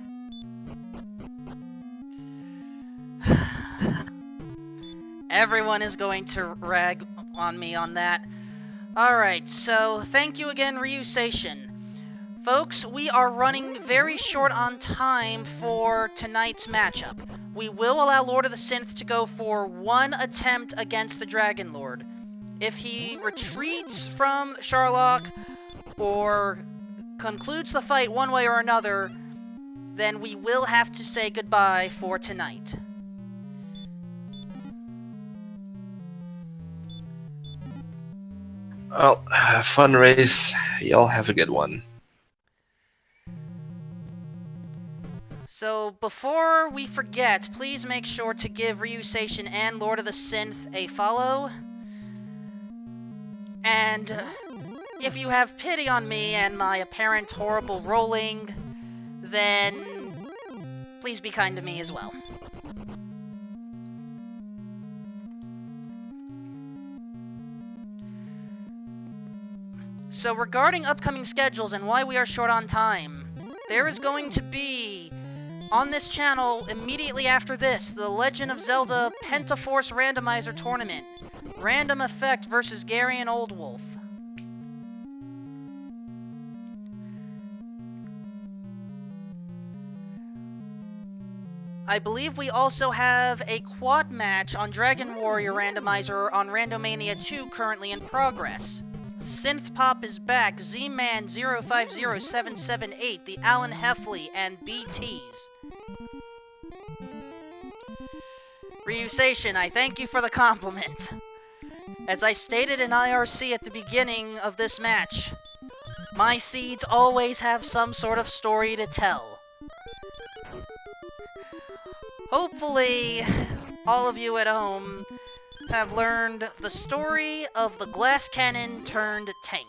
Everyone is going to rag on me on that. Alright, so thank you again, RyuSeishin. Folks, we are running very short on time for tonight's matchup. We will allow Lord of the Synth to go for one attempt against the Dragon Lord. If he retreats from Sharlock or concludes the fight one way or another, then we will have to say goodbye for tonight.
Well, fun race. Y'all have a good one.
So, before we forget, please make sure to give RyuSeishin and Lord of the Synth a follow. And if you have pity on me and my apparent horrible rolling, then please be kind to me as well. So regarding upcoming schedules and why we are short on time, there is going to be, on this channel, immediately after this, the Legend of Zelda Pentaforce Randomizer Tournament. Random Effect versus Gary and Old Wolf. I believe we also have a quad match on Dragon Warrior Randomizer on Randomania 2 currently in progress. Synth Pop is back, Z-Man 050778, the Alan Heffley, and BTs. RyuSeishin, I thank you for the compliment. As I stated in IRC at the beginning of this match, my seeds always have some sort of story to tell. Hopefully, all of you at home have learned the story of the glass cannon turned tank.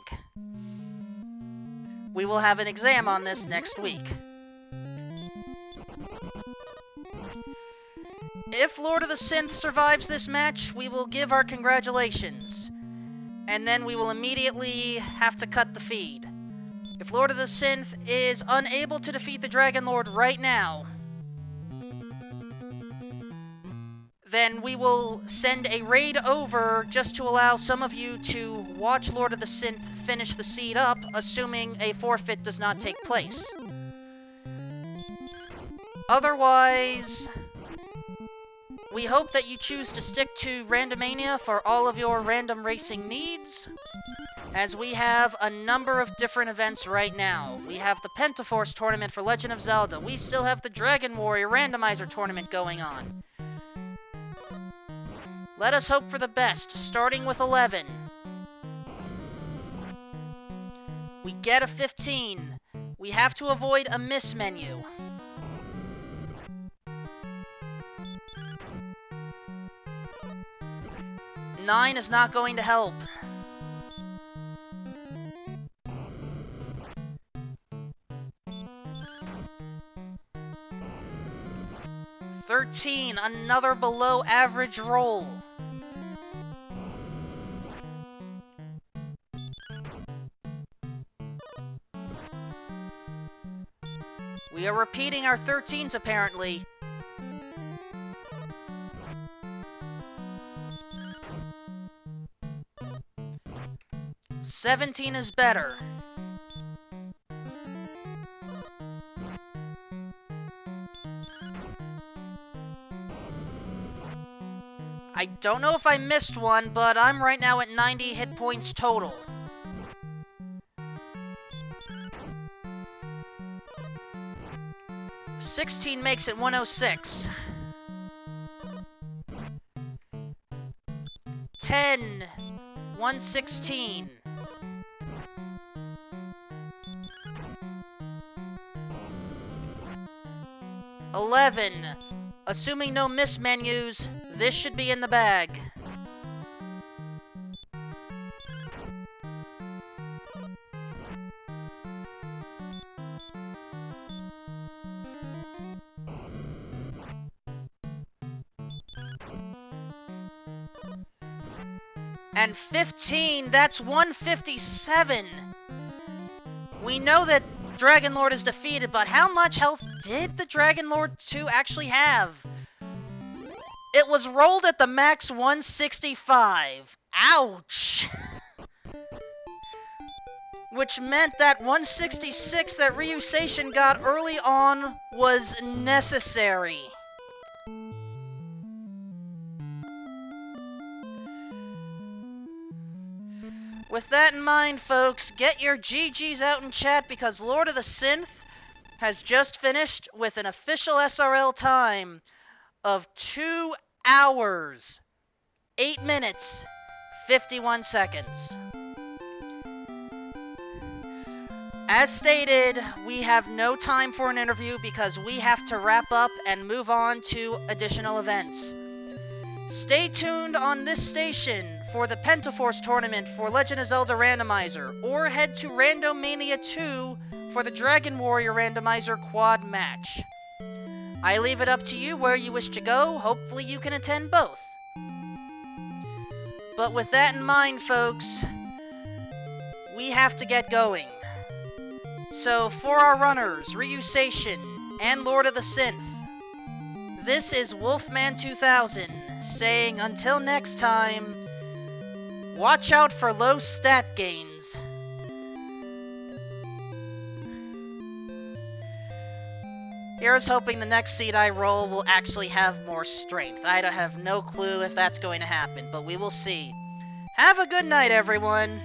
We will have an exam on this next week. If Lord of the Synth survives this match, we will give our congratulations. And then we will immediately have to cut the feed. If Lord of the Synth is unable to defeat the Dragon Lord right now, then we will send a raid over just to allow some of you to watch Lord of the Synth finish the seed up, assuming a forfeit does not take place. Otherwise, we hope that you choose to stick to Randomania for all of your random racing needs, as we have a number of different events right now. We have the Pentaforce tournament for Legend of Zelda. We still have the Dragon Warrior Randomizer tournament going on. Let us hope for the best, starting with 11. We get a 15. We have to avoid a miss menu. Nine is not going to help. $13, another below average roll. We are repeating our 13s apparently. $17 is better. I don't know if I missed one, but I'm right now at 90 hit points total. $16 makes it 106. 10, 116. 11. Assuming no miss menus, this should be in the bag. And 15, that's 157. We know that Dragon Lord is defeated, but how much health did the Dragon Lord 2 actually have? It was rolled at the max 165. Ouch! Which meant that 166 that RyuSeishin got early on was necessary. With that in mind, folks, get your GGs out in chat because Lord of the Synth has just finished with an official SRL time of 2 hours, 8 minutes, 51 seconds. As stated, we have no time for an interview because we have to wrap up and move on to additional events. Stay tuned on this station for the Pentaforce tournament for Legend of Zelda Randomizer, or head to Randomania 2 for the Dragon Warrior Randomizer quad match. I leave it up to you where you wish to go. Hopefully you can attend both. But with that in mind, folks, we have to get going. So for our runners, RyuSeishin and Lord of the Synth, this is Wolfman 2000 saying until next time, watch out for low stat gains. Here's hoping the next seed I roll will actually have more strength. I have no clue if that's going to happen, but we will see. Have a good night, everyone.